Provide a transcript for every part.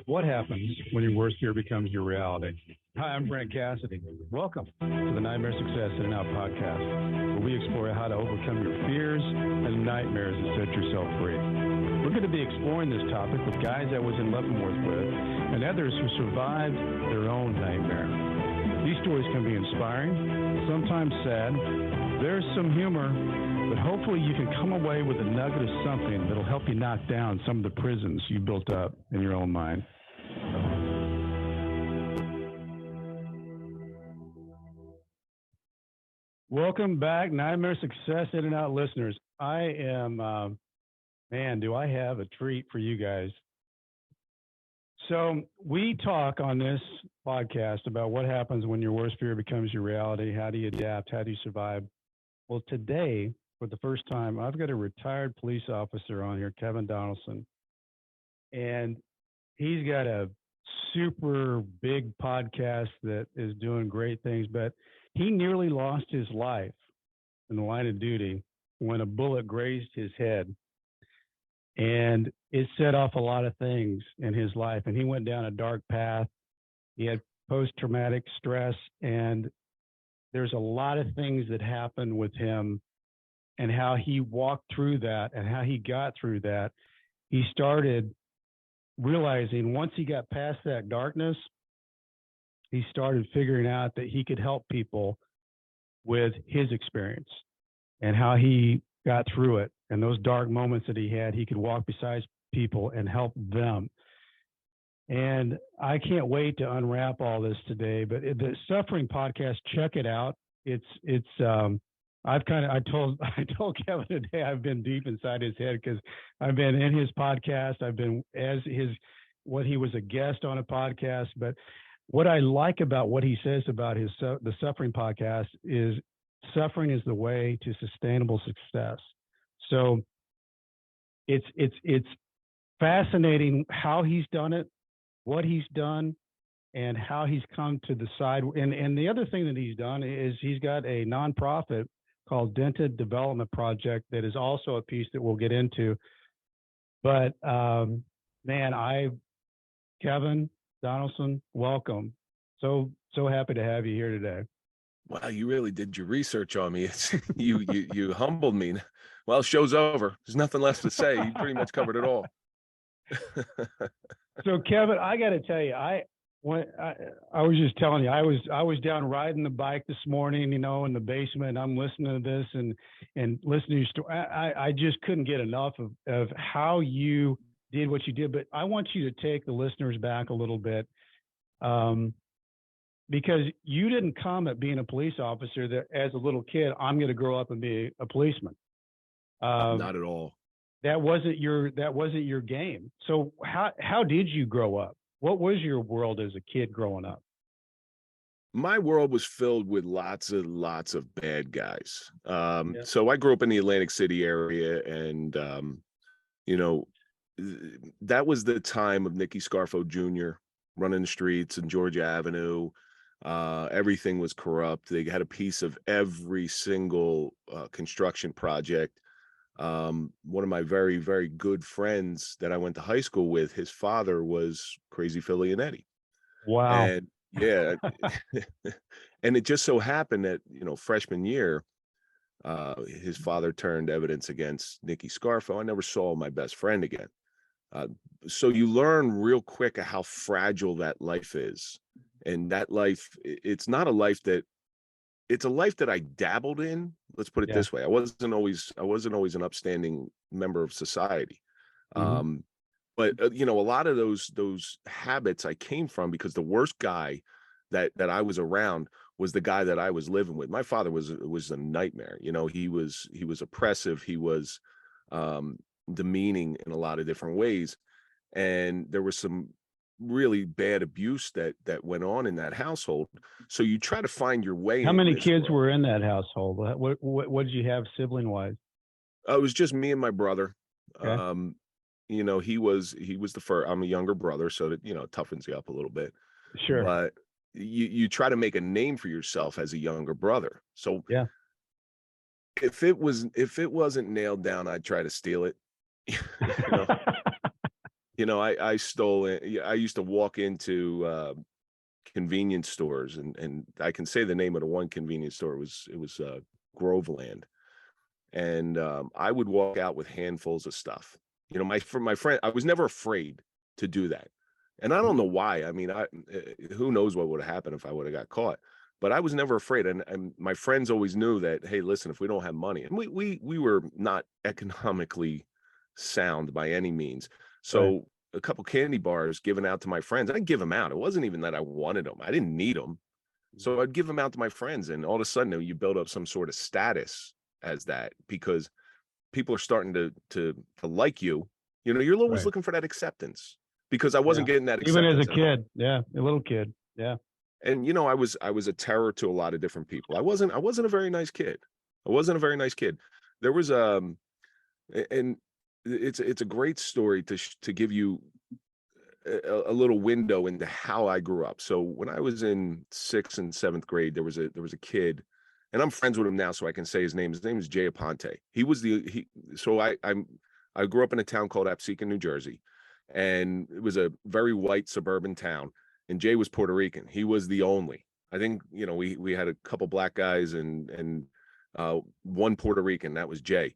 What happens when your worst fear becomes your reality? Hi, I'm Brent Cassidy. Welcome to the Nightmare Success In and Out podcast, where we explore how to overcome your fears and nightmares and set yourself free. We're going to be exploring this topic with guys I was in Leavenworth with and others who survived their own nightmare. These stories can be inspiring, sometimes sad. There's some humor, but hopefully you can come away with a nugget of something that'll help you knock down some of the prisons you built up in your own mind. Welcome back, Nightmare Success In and Out listeners. I am, man, do I have a treat for you guys. So we talk on this podcast about what happens when your worst fear becomes your reality. How do you adapt? How do you survive? Well, today, for the first time, I've got a retired police officer on here, Kevin Donaldson, and he's got a super big podcast that is doing great things, but he nearly lost his life in the line of duty when a bullet grazed his head, and it set off a lot of things in his life, and he went down a dark path. He had post-traumatic stress, and there's a lot of things that happened with him and how he walked through that and how he got through that. He started realizing once he got past that darkness, he started figuring out that he could help people with his experience and how he got through it. And those dark moments that he could walk beside people and help them. And I can't wait to unwrap all this today, but the Suffering podcast, check it out. I told Kevin today I've been deep inside his head because I've been in his podcast. I've been what he was a guest on a podcast. But what I like about what he says about the Suffering podcast is suffering is the way to sustainable success. So it's fascinating how he's done it, what he's done, and how he's come to the side. And the other thing that he's done is he's got a nonprofit called Dented Development Project that is also a piece that we'll get into. But Kevin Donaldson, welcome. So happy to have you here today. Wow, you really did your research on me. You humbled me. Well, show's over. There's nothing left to say. You pretty much covered it all. So Kevin, I got to tell you, I was just telling you, I was down riding the bike this morning, in the basement. I'm listening to this and listening to your story. I just couldn't get enough of how you did what you did. But I want you to take the listeners back a little bit, because you didn't come at being a police officer that as a little kid, I'm going to grow up and be a policeman. Not at all. That wasn't your game. So how did you grow up? What was your world as a kid growing up? My world was filled with lots of bad guys. So I grew up in the Atlantic City area, and that was the time of Nicky Scarfo Jr. running the streets and Georgia Avenue. Everything was corrupt. They had a piece of every single construction project. One of my very, very good friends that I went to high school with, his father was Crazy Philly and Eddie. Wow. And yeah. And it just so happened that, freshman year, his father turned evidence against Nicky Scarfo. I never saw my best friend again. So you learn real quick how fragile that life is. And that life, it's not a life that, it's a life that I dabbled in. Let's put it this way. I wasn't always an upstanding member of society. Mm-hmm. But a lot of those habits I came from because the worst guy that I was around was the guy that I was living with. My father was a nightmare. He was oppressive. He was demeaning in a lot of different ways. And there was some really bad abuse that went on in that household. So you try to find your way. How many kids were in that household? What did you have sibling wise? It was just me and my brother. Okay. He was the first. I'm a younger brother, so that it toughens you up a little bit. Sure. But you try to make a name for yourself as a younger brother. So yeah, if it wasn't nailed down, I'd try to steal it. I stole it. Yeah, I used to walk into convenience stores, and I can say the name of the one convenience store. It was Groveland, and I would walk out with handfuls of stuff. For my friend, I was never afraid to do that, and I don't know why. I mean, who knows what would have happened if I would have got caught. But I was never afraid, and my friends always knew that. Hey, listen, if we don't have money, and we were not economically sound by any means, Right. so a couple candy bars given out to my friends. I'd give them out. It wasn't even that I wanted them. I didn't need them. So I'd give them out to my friends, and all of a sudden you build up some sort of status as that, because people are starting to like you. You're always Right. looking for that acceptance, because I Yeah. wasn't getting that Even as a acceptance at home. kid. Yeah. A little kid. Yeah. And I was a terror to a lot of different people. I wasn't a very nice kid. I wasn't a very nice kid. There was and it's a great story to give you a little window into how I grew up. So when I was in 6th and 7th grade, there was a kid, and I'm friends with him now, so I can say his name. His name is Jay Aponte. He was the he. So I grew up in a town called Absecon, New Jersey, and it was a very white suburban town. And Jay was Puerto Rican. He was the only. I think we had a couple black guys and one Puerto Rican. That was Jay.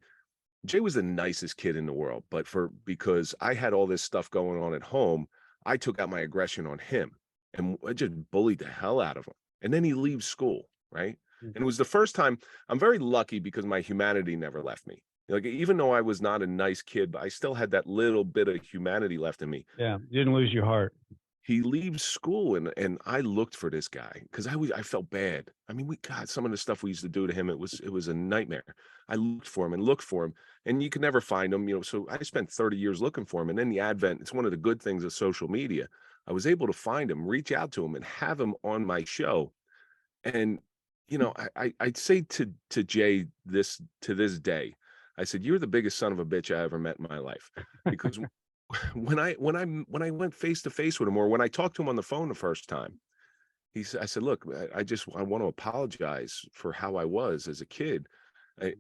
Jay was the nicest kid in the world, but because I had all this stuff going on at home, I took out my aggression on him, and I just bullied the hell out of him. And then he leaves school, right? And it was the first time. I'm very lucky because my humanity never left me. Like, even though I was not a nice kid, but I still had that little bit of humanity left in me. Yeah. You didn't lose your heart. He leaves school, and I looked for this guy because I felt bad. I mean, God, some of the stuff we used to do to him, it was a nightmare. I looked for him and looked for him, and you could never find him. So I spent 30 years looking for him, and then the advent. It's one of the good things of social media. I was able to find him, reach out to him, and have him on my show. And I'd say to Jay, this to this day, I said, "You're the biggest son of a bitch I ever met in my life," because when I went face to face with him, or when I talked to him on the phone the first time, I said, "Look, I want to apologize for how I was as a kid. I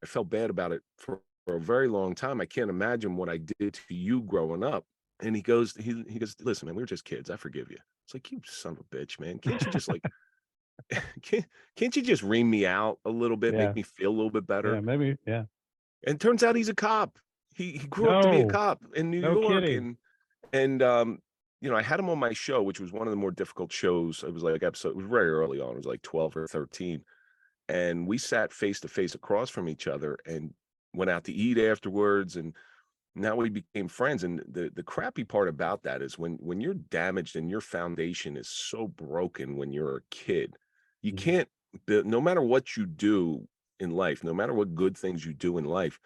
felt bad about it for a very long time. I can't imagine what I did to you growing up." And he goes, "Listen, man, we were just kids. I forgive you." It's like, "You son of a bitch, man. Can't you just like can't can't you just ream me out a little bit, Yeah. make me feel a little bit better?" Yeah. Maybe. Yeah. And turns out he's a cop. He grew up to be a No. cop in New No York, kidding. and I had him on my show, which was one of the more difficult shows. It was like it was very early on. It was like 12 or 13. And we sat face to face across from each other and went out to eat afterwards. And now we became friends. And the crappy part about that is when you're damaged and your foundation is so broken when you're a kid, you Mhm. can't build, no matter what you do in life, no matter what good things you do in life,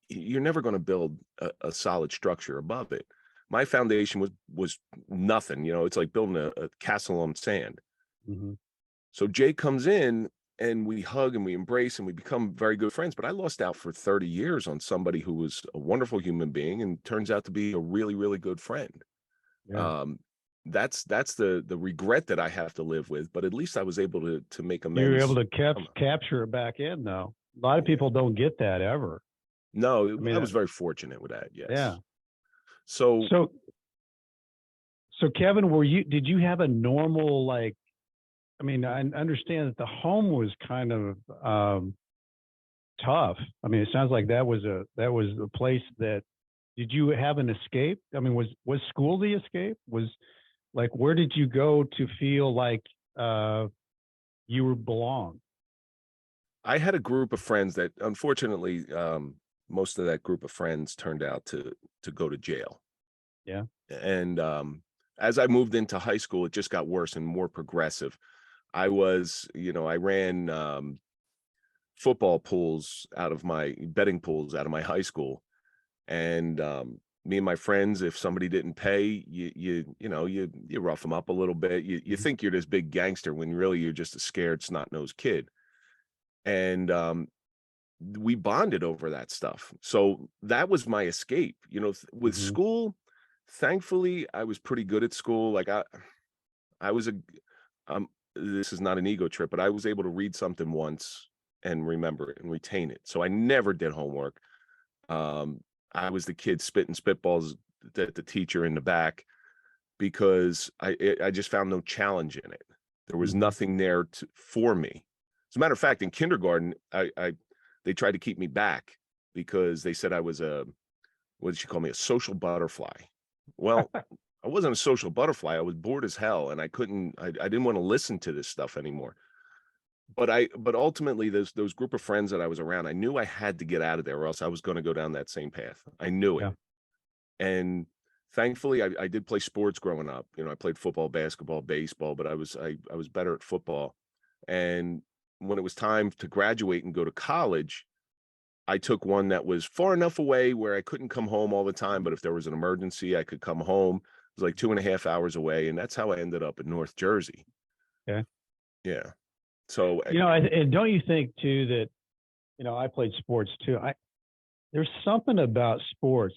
you're never going to build a solid structure above it. My foundation was nothing. It's like building a castle on sand. Mhm. So Jay comes in, and we hug and we embrace and we become very good friends. But I lost out for 30 years on somebody who was a wonderful human being and turns out to be a really, really good friend. Yeah. Um, that's the regret that I have to live with. But at least I was able to make You were able amends. to capture it back in, though. A lot of Yeah. people don't get that ever. I No, mean, I was very fortunate with that. yeah. Yes. So So, so Kevin, did you have a normal, like, I mean, I understand that the home was kind of tough. I mean, it sounds like that was a place that, did you have an escape? I mean, was school the escape? Was, like, where did you go to feel like uh, you were belong? I had a group of friends that, unfortunately, most of that group of friends turned out to go to jail. Yeah. And as I moved into high school, it just got worse and more progressive. I ran football pools out of my betting pools out of my high school, and me and my friends, if somebody didn't pay, you rough them up a little bit. You Mhm. think you're this big gangster when really you're just a scared snot-nosed kid. And we bonded over that stuff. So that was my escape. With Mhm. school, thankfully, I was pretty good at school. Like I was a this is not an ego trip, but I was able to read something once and remember it and retain it. So I never did homework. Um, I was the kid spitting spitballs the teacher in the back, because I just found no challenge in it. There was nothing there for me. As a matter of fact, in kindergarten, they tried to keep me back because they said I was what did she call me? A social butterfly. Well, I wasn't a social butterfly. I was bored as hell, and I didn't want to listen to this stuff anymore. But ultimately, those group of friends that I was around, I knew I had to get out of there, or else I was going to go down that same path. I knew it. Yeah. And thankfully, I did play sports growing up. I played football, basketball, baseball, but I was better at football. And when it was time to graduate and go to college, I took one that was far enough away where I couldn't come home all the time, but if there was an emergency, I could come home. It was like 2.5 hours away, and that's how I ended up in North Jersey. Okay. Yeah. So and don't you think too that I played sports too. There's something about sports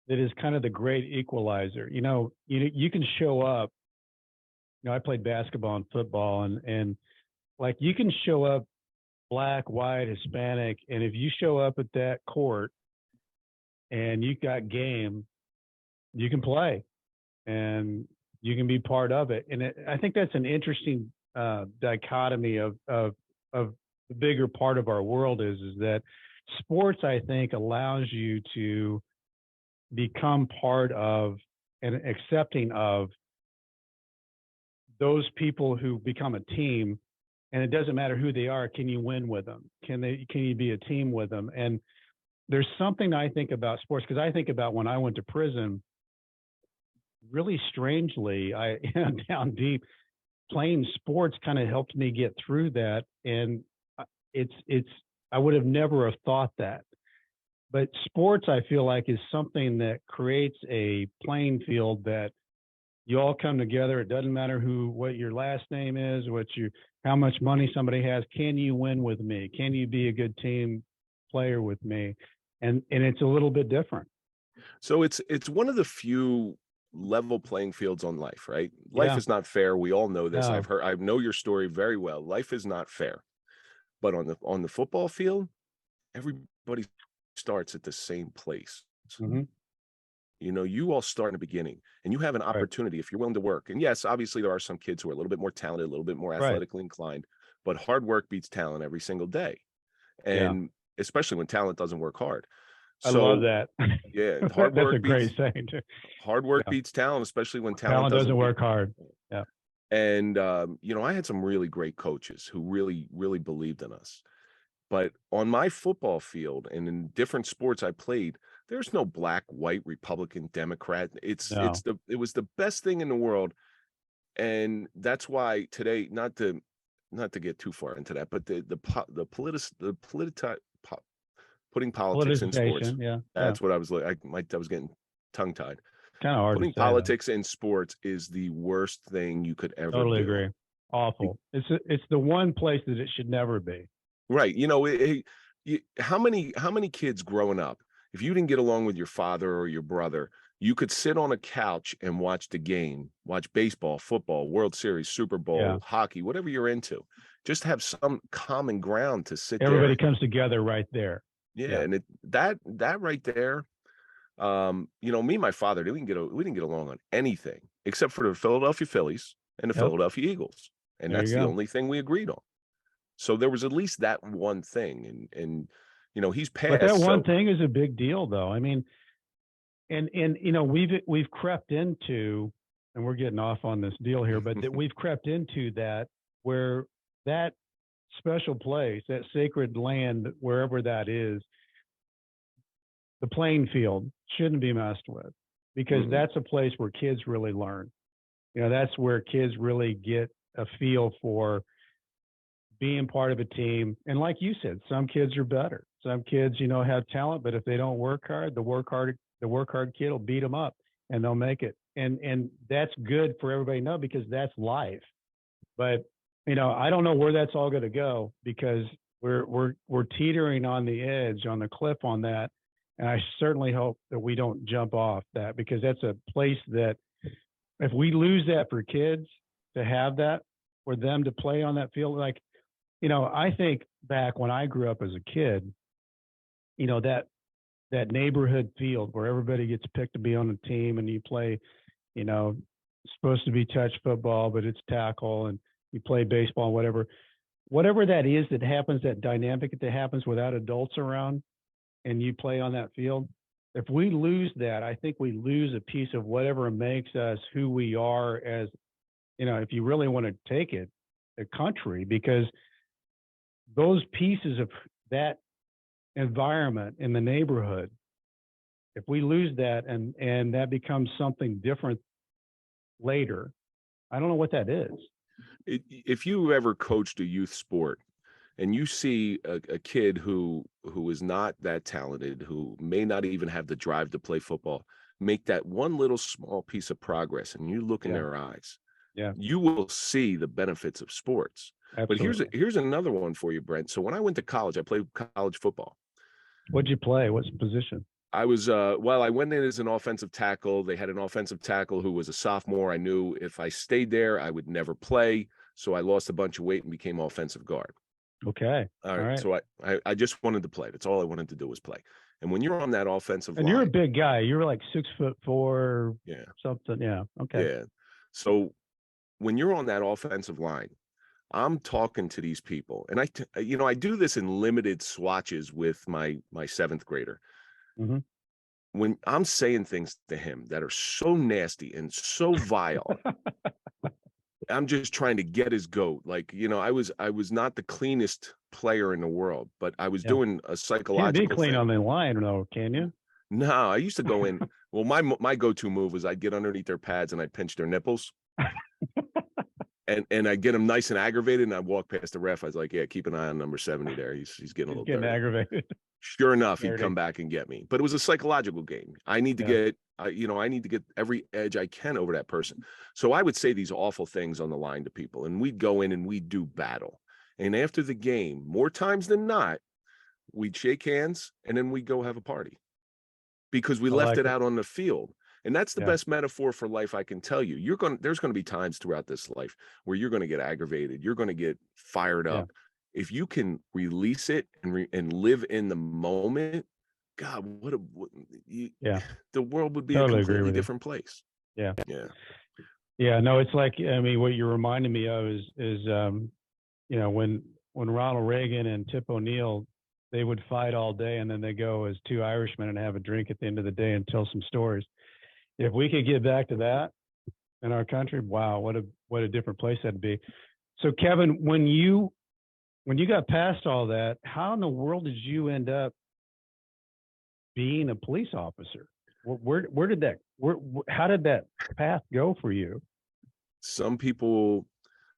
that is kind of the great equalizer. You can show up. I played basketball and football, and like you can show up black, white, Hispanic, and if you show up at that court and you got game, you can play and you can be part of it. And I think that's an interesting dichotomy of the bigger part of our world is that sports, I think, allows you to become part of and accepting of those people who become a team, and it doesn't matter who they are. Can you win with them? Can you be a team with them? And there's something I think about sports, because I think about when I went to prison, really strangely, down deep, playing sports kind of helped me get through that. And I would have never have thought that. But sports, I feel like, is something that creates a playing field that you all come together. It doesn't matter what your last name is, how much money somebody has. Can you win with me? Can you be a good team player with me? And it's a little bit different. So it's one of the few level playing fields on life, right? Life Yeah. is not fair. We all know this. No. I know your story very well. Life is not fair. But on the football field, everybody starts at the same place. Mm-hmm. You all start in the beginning, and you have an Right. opportunity if you're willing to work. And yes, obviously there are some kids who are a little bit more talented, a little bit more Right. athletically inclined, but hard work beats talent every single day. Yeah. And especially when talent doesn't work hard. I love So that. yeah, hard That's work a great saying too. hard work Yeah. beats talent, especially when Talent doesn't work hard. Yeah. And I had some really great coaches who really, really believed in us. But on my football field and in different sports I played, there's no black, white, Republican, Democrat. It was the best thing in the world. And that's why today, not to get too far into that, but putting politics in sports. Yeah. That's what I was like. I was getting tongue tied. Kind of hard Putting to say. politics in sports is the worst thing you could ever Totally do. agree. Awful. It's the one place that it should never be. Right. How many kids growing up, if you didn't get along with your father or your brother, you could sit on a couch and watch the game, watch baseball, football, World Series, Super Bowl, hockey, whatever you're into. Just have some common ground to sit there. Everybody comes together right there. Yeah. And that right there, me and my father, we didn't get along on anything except for the Philadelphia Phillies and the Philadelphia Eagles. And that's the only thing we agreed on. So there was at least that one thing, and he's passed. But that one thing is a big deal, though. I mean, and we've crept into, and we're getting off on this deal here, but that we've crept into that where that special place, that sacred land, wherever that is, the playing field shouldn't be messed with, because that's a place where kids really learn. That's where kids really get a feel for being part of a team. And like you said, some kids are better. Some kids, have talent, but if they don't work hard, the work hard kid will beat them up and they'll make it. And that's good for everybody to know, because that's life. But, I don't know where that's all going to go, because we're teetering on the edge, on the cliff on that. And I certainly hope that we don't jump off that, because that's a place that if we lose that for kids to have that, for them to play on that field, like, I think back when I grew up as a kid, that that neighborhood field where everybody gets picked to be on a team and you play, you know, supposed to be touch football, but it's tackle, and you play baseball, whatever that is that happens, that dynamic that happens without adults around and you play on that field. If we lose that, I think we lose a piece of whatever makes us who we are as, if you really want to take it, a country, because those pieces of that environment in the neighborhood, if we lose that and that becomes something different later, I don't know what that is. If you ever coached a youth sport and you see a kid who is not that talented, who may not even have the drive to play football, make that one little small piece of progress, and you look in their eyes, you will see the benefits of sports. Absolutely. But here's another one for you, Brent. So when I went to college, I played college football. What'd you play? What's the position? I was I went in as an offensive tackle. They had an offensive tackle who was a sophomore. I knew if I stayed there, I would never play. So I lost a bunch of weight and became offensive guard. Okay. All right. So I just wanted to play. That's all I wanted to do was play. And when you're on that offensive line, you're a big guy. You're like 6'4", something. Yeah. Okay. Yeah. So when you're on that offensive line, I'm talking to these people, and I do this in limited swatches with my seventh grader. Mm-hmm. When I'm saying things to him that are so nasty and so vile, I'm just trying to get his goat. Like, I was not the cleanest player in the world, but I was doing a psychological Can't be clean thing. on the line, though, can you? No, I used to go in. Well, my go-to move was I'd get underneath their pads and I'd pinch their nipples. And I get him nice and aggravated, and I walk past the ref. I was like, "Yeah, keep an eye on number 70 there. He's getting a little dirty." Aggravated. Sure enough, he'd come back and get me. But it was a psychological game. I need to get, I need to get every edge I can over that person. So I would say these awful things on the line to people, and we'd go in and we'd do battle. And after the game, more times than not, we'd shake hands and then we'd go have a party because we left it out on the field. And that's the best metaphor for life I can tell you. There's going to be times throughout this life where you're going to get aggravated. You're going to get fired up. If you can release it and live in the moment, God, the world would be a completely different place. Yeah. No, it's like, what you're reminding me of is when Ronald Reagan and Tip O'Neill, they would fight all day and then they go as two Irishmen and have a drink at the end of the day and tell some stories. If we could get back to that in our country, wow, what a different place that'd be. So Kevin, when you got past all that, how in the world did you end up being a police officer? How did that path go for you? Some people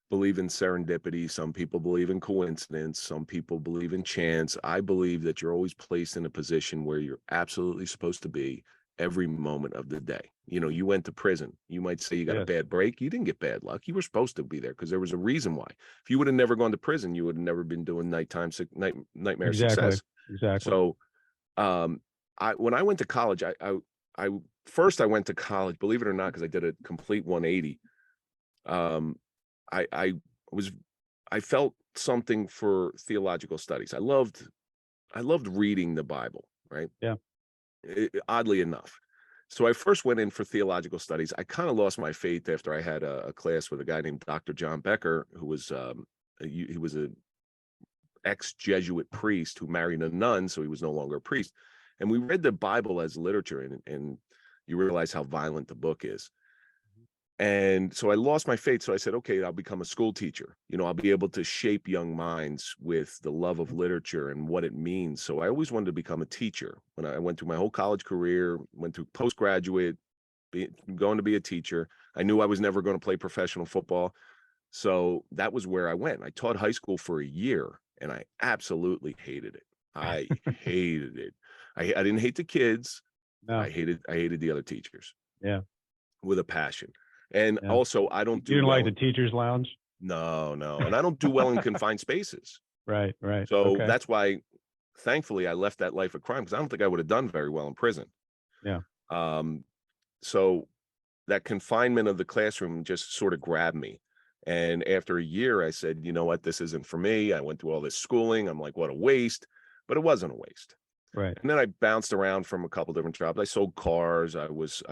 believe in serendipity. Some people believe in coincidence. Some people believe in chance. I believe that you're always placed in a position where you're absolutely supposed to be every moment of the day. You went to prison. You might say you got a bad break. You didn't get bad luck. You were supposed to be there because there was a reason why. If you would have never gone to prison, you would have never been doing nightmare success. Exactly. So, when I went to college, I went to college, believe it or not, because I did a complete 180. I felt something for theological studies. I loved reading the Bible, right? Yeah. Oddly enough. So I first went in for theological studies. I kind of lost my faith after I had a class with a guy named Dr. John Becker, who was he was a ex-Jesuit priest who married a nun, so he was no longer a priest. And we read the Bible as literature, and you realize how violent the book is. And so I lost my faith. So I said, okay, I'll become a school teacher. I'll be able to shape young minds with the love of literature and what it means. So I always wanted to become a teacher. When I went through my whole college career, went through postgraduate, going to be a teacher. I knew I was never going to play professional football. So that was where I went. I taught high school for a year and I absolutely hated it. I hated it. I didn't hate the kids. No. I hated the other teachers. Yeah. With a passion. And also, I don't do. You didn't like the teacher's lounge? No. And I don't do well in confined spaces. Right. So that's why, thankfully, I left that life of crime because I don't think I would have done very well in prison. Yeah. So that confinement of the classroom just sort of grabbed me. And after a year, I said, you know what, this isn't for me. I went through all this schooling. I'm like, what a waste. But it wasn't a waste. Right. And then I bounced around from a couple different jobs. I sold cars. I was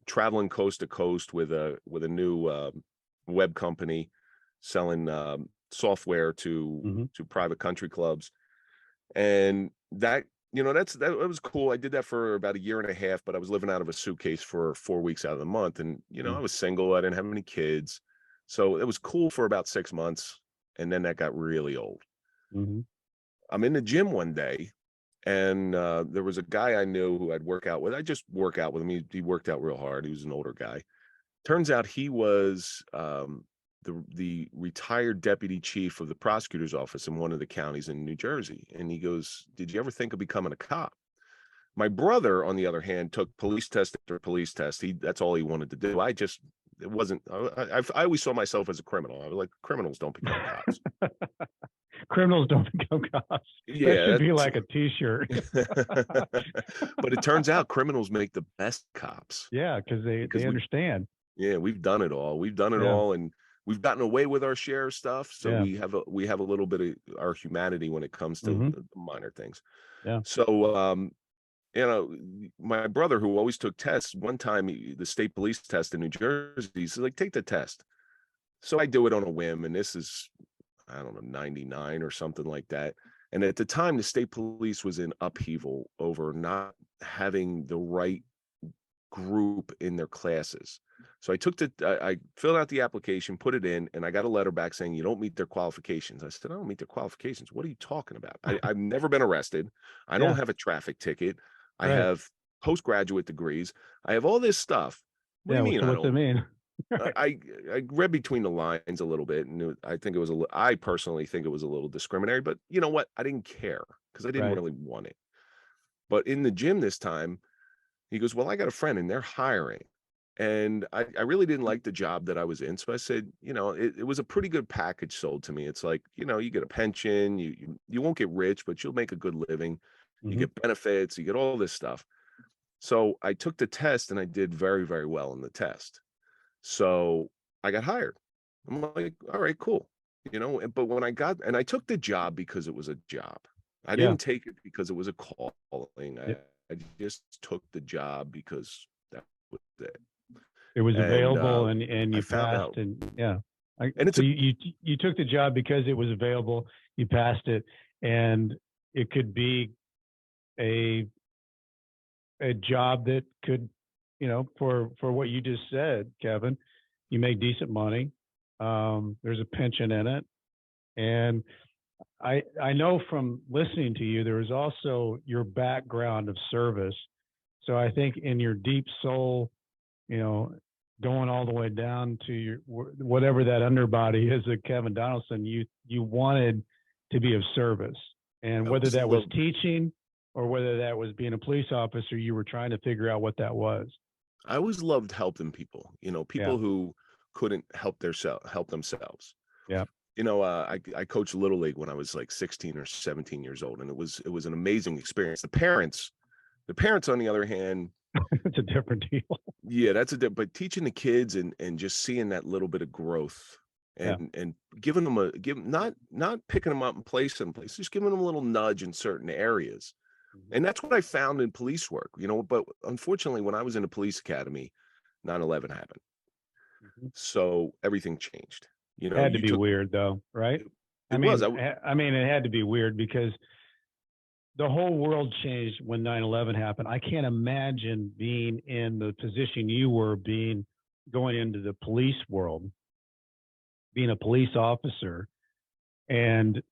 traveling coast to coast with a new web company selling software Hmm. to private country clubs. And that was cool. I did that for about a year and a half, but I was living out of a suitcase for 4 weeks out of the month. And I was single. I didn't have any kids. So it was cool for about 6 months. And then that got really old. Hmm. I'm in the gym one day, and there was a guy I knew who I'd work out with. I just work out with him. He worked out real hard. He was an older guy. Turns out he was the retired deputy chief of the prosecutor's office in one of the counties in New Jersey. And he goes, "Did you ever think of becoming a cop?" My brother, on the other hand, took police test after police test. That's all he wanted to do. It wasn't. I always saw myself as a criminal. I was like, criminals don't become cops. Criminals don't become cops. That Yeah, should be like a T-shirt. but it turns out criminals make the best cops Yeah, because because they understand. yeah, we've done it all. We've done it Yeah, all, and we've gotten away with our share of stuff. So yeah. we have a little bit of our humanity when it comes to Hmm. the minor things. Yeah. So my brother, who always took tests, one time the state police test in New Jersey, he's like, "Take the test." So I do it on a whim, and this is, I don't know, 99 or something like that. And at the time, the state police was in upheaval over not having the right group in their classes. So I filled out the application, put it in, and I got a letter back saying, "You don't meet their qualifications." I said, "I don't meet their qualifications. What are you talking about? I've never been arrested. I don't Yeah. have a traffic ticket. I Right. have postgraduate degrees. I have all this stuff. What do Yeah. you Well, mean so I what's it don't?" mean? I Right. I I read between the lines a little bit, and I think it was I personally think it was a little discriminatory, but you know what? I didn't care because I didn't Right. really want it. But in the gym this time, he goes, "Well, I got a friend and they're hiring." And I really didn't like the job that I was in. So I said, it was a pretty good package sold to me. It's like, you get a pension, you won't get rich, but you'll make a good living. You Hmm. get benefits, you get all this stuff. So I took the test and I did very, very well in the test. So I got hired. I'm like, all right, cool. But I took the job because it was a job. I Yeah. didn't take it because it was a calling. Yeah. I just took the job because that was it. It was And available, and I you found passed, out, and yeah. and it's So a you took the job because it was available. You passed it, and it could be a job that could, for what you just said, Kevin, you make decent money. There's a pension in it, and I know from listening to you, there was also your background of service. So I think in your deep soul, you know, going all the way down to your whatever that underbody is of Kevin Donaldson, you wanted to be of service, and I whether always that was loved teaching or whether that was being a police officer, you were trying to figure out what that was. I always loved helping people. Yeah, People who couldn't help themselves. yeah, I coached little league when I was like 16 or 17 years old, and it was an amazing experience. The parents, on the other hand, it's a different deal. yeah, but teaching the kids and just seeing that little bit of growth Yeah, and giving them not picking them up and placing them place, just giving them a little nudge in certain areas. hmm, And that's what I found in police work, but unfortunately when I was in a police academy, 9/11 happened. hmm. So everything changed. Had to You be took weird though, right? it, I it was mean, I, I mean, it had to be weird because the whole world changed when 9/11 happened. I can't imagine being in the position you were, being going into the police world, being a police officer, and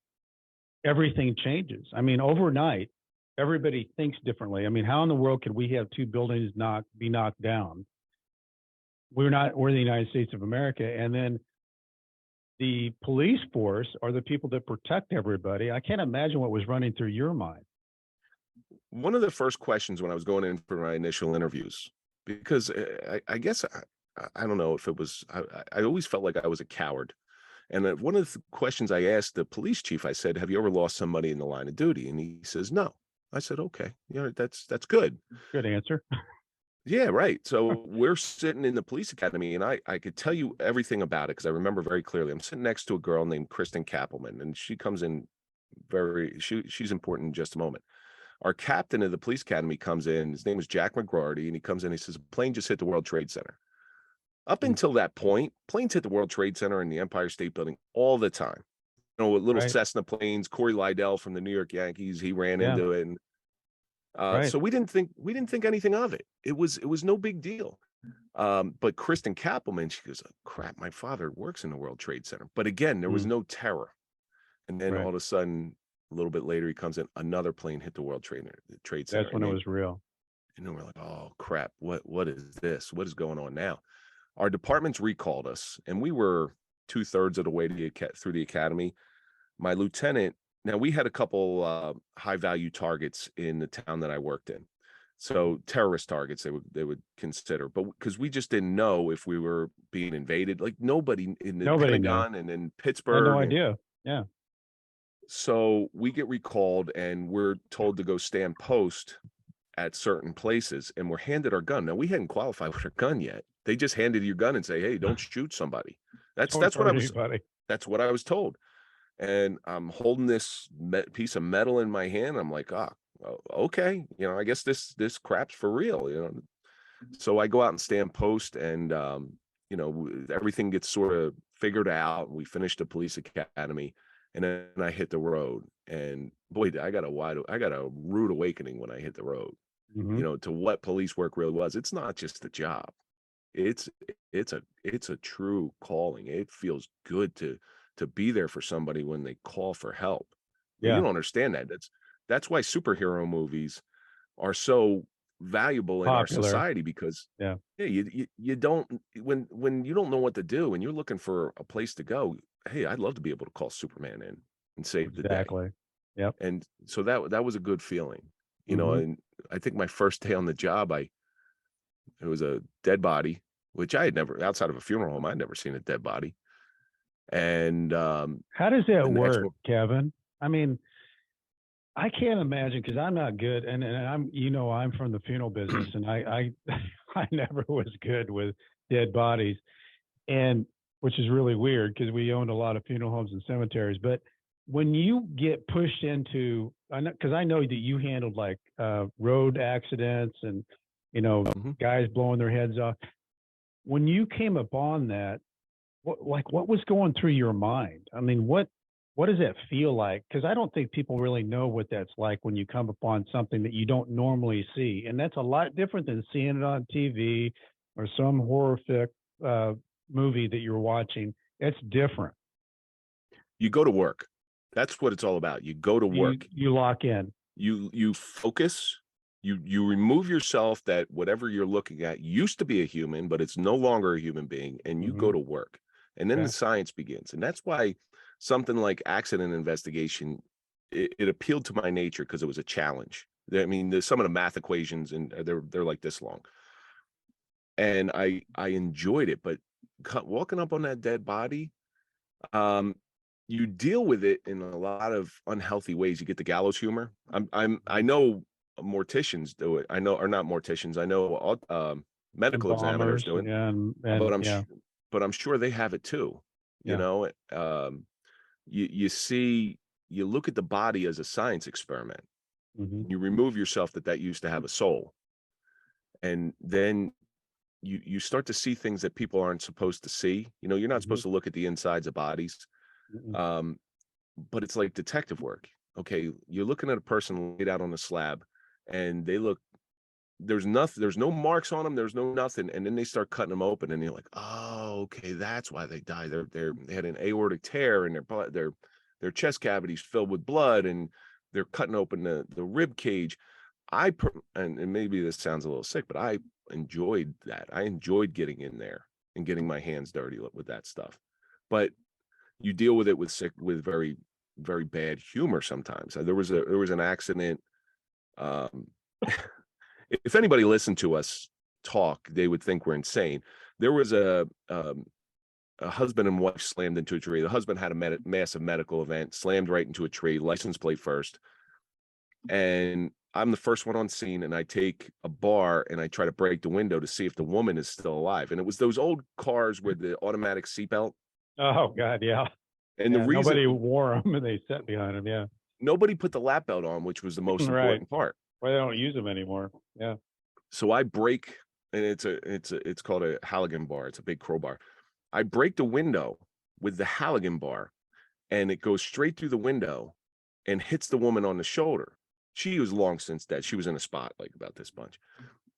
everything changes. I mean, overnight, everybody thinks differently. I mean, how in the world could we have two buildings be knocked down? We're the United States of America, and then the police force are the people that protect everybody. I can't imagine what was running through your mind. one of the first questions when I was going in for my initial interviews, because I guess I don't know if it was I always felt like I was a coward. And one of the questions I asked the police chief, I said, "Have you ever lost somebody in the line of duty?" And he says, "No." I said, "Okay, that's good." Good answer. Yeah, right. So we're sitting in the police academy, and I could tell you everything about it because I remember very clearly. I'm sitting next to a girl named Kristen Kappelman, and she comes in she's important in just a moment. Our captain of the police academy comes in. His name was Jack McGroarty, and he comes in. He says, "A plane just hit the World Trade Center." Up Mm. until that point, planes hit the World Trade Center and the Empire State Building all the time. You know, with little Right. Cessna planes. Corey Liddell from the New York Yankees, he ran Yeah. into it, and Right. so we didn't think anything of it. It was no big deal. But Kristen Kappelman, she goes, "Oh, crap, my father works in the World Trade Center." But again, there was Mm. no terror. And then all Right. of a sudden, a little bit later, he comes in, another plane hit the Trade Center. That's when it was real. And then we're like, "Oh crap, what is this? What is going on now?" Our departments recalled us, and we were 2/3 of the way through the academy. My lieutenant, now we had a couple high value targets in the town that I worked in. So terrorist targets they would consider, but because we just didn't know if we were being invaded, like nobody in the Nobody knew. Pentagon and in I had no Pittsburgh. And idea. Yeah. so we get recalled and we're told to go stand post at certain places, and we're handed our gun. Now we hadn't qualified with our gun yet. They just handed you your gun and say, "Hey, don't shoot somebody." That's Don't that's what I hurt was anybody. that's what I was told. And I'm holding this piece of metal in my hand. I'm like, okay, I guess this crap's for real. So I go out and stand post, and everything gets sort of figured out. We finished the police academy, and then I hit the road. And boy, I got a rude awakening when I hit the road. Hmm. To what police work really was. It's not just a job. It's it's a true calling. It feels good to be there for somebody when they call for help. And you Yeah. don't understand that. That's why superhero movies are so valuable in our Popular. society, because Yeah. yeah, you don't, when you don't know what to do and you're looking for a place to go, hey, I'd love to be able to call Superman in and save the day. Exactly. Yep. And so that was a good feeling. Hmm. And I think my first day on the job, it was a dead body, which I had never, outside of a funeral home, I'd never seen a dead body. And How does the that next work, one, Kevin? I mean, I can't imagine because I'm not good, and I'm from the funeral business, and I never was good with dead bodies, and which is really weird because we owned a lot of funeral homes and cemeteries. But when you get pushed into, because I know that you handled like road accidents and Mhm. guys blowing their heads off. When you came upon that, what was going through your mind? I mean, what does that feel like? Because I don't think people really know what that's like when you come upon something that you don't normally see, and that's a lot different than seeing it on TV or some horrific uh, movie that you're watching. It's different. You go to work. That's what it's all about. You go to You work. you lock in. You focus. You remove yourself, that whatever you're looking at used to be a human, but it's no longer a human being, and you Hmm. go to work. And then the Yeah. science begins. And that's why something like accident investigation, it appealed to my nature, because it was a challenge. I mean, there's some of the math equations, and they're like this long. And I enjoyed it, but walking up on that dead body, um, you deal with it in a lot of unhealthy ways. You get the gallows humor. I Mhm. know morticians do it. I know, or not morticians. I know medical examiners Embalmers. do it, Yeah. but And yeah. but I'm sure they have it too. You Yeah. know, you see, you look at the body as a science experiment. Hmm. You remove yourself, that used to have a soul, and then you start to see things that people aren't supposed to see. You're not Hmm. supposed to look at the insides of bodies. Hmm. Um, but it's like detective work. Okay, you're looking at a person laid out on a slab, and there's no marks on them, there's no nothing, and then they start cutting them open, and you're like, oh, okay, that's why they died. They had an aortic tear, and their chest cavities filled with blood, and they're cutting open the rib cage. And maybe this sounds a little sick, but I enjoyed that. I enjoyed getting in there and getting my hands dirty with that stuff. But you deal with it with very, very bad humor sometimes. There was an accident. Um, if anybody listened to us talk, they would think we're insane. There was a husband and wife slammed into a tree. The husband had a massive medical event, slammed right into a tree, license plate first. And I'm the first one on scene, and I take a bar and I try to break the window to see if the woman is still alive. And it was those old cars with the automatic seatbelt. Oh God. Yeah. And the Yeah. reason Nobody wore them, and they sat behind them. Yeah. nobody put the lap belt on, which was the most Right. important part. Well, they don't use them anymore. Yeah. So I break, and it's called a Halligan bar. It's a big crowbar. I break the window with the Halligan bar, and it goes straight through the window and hits the woman on the shoulder. She was long since dead. She was in a spot like about this bunch.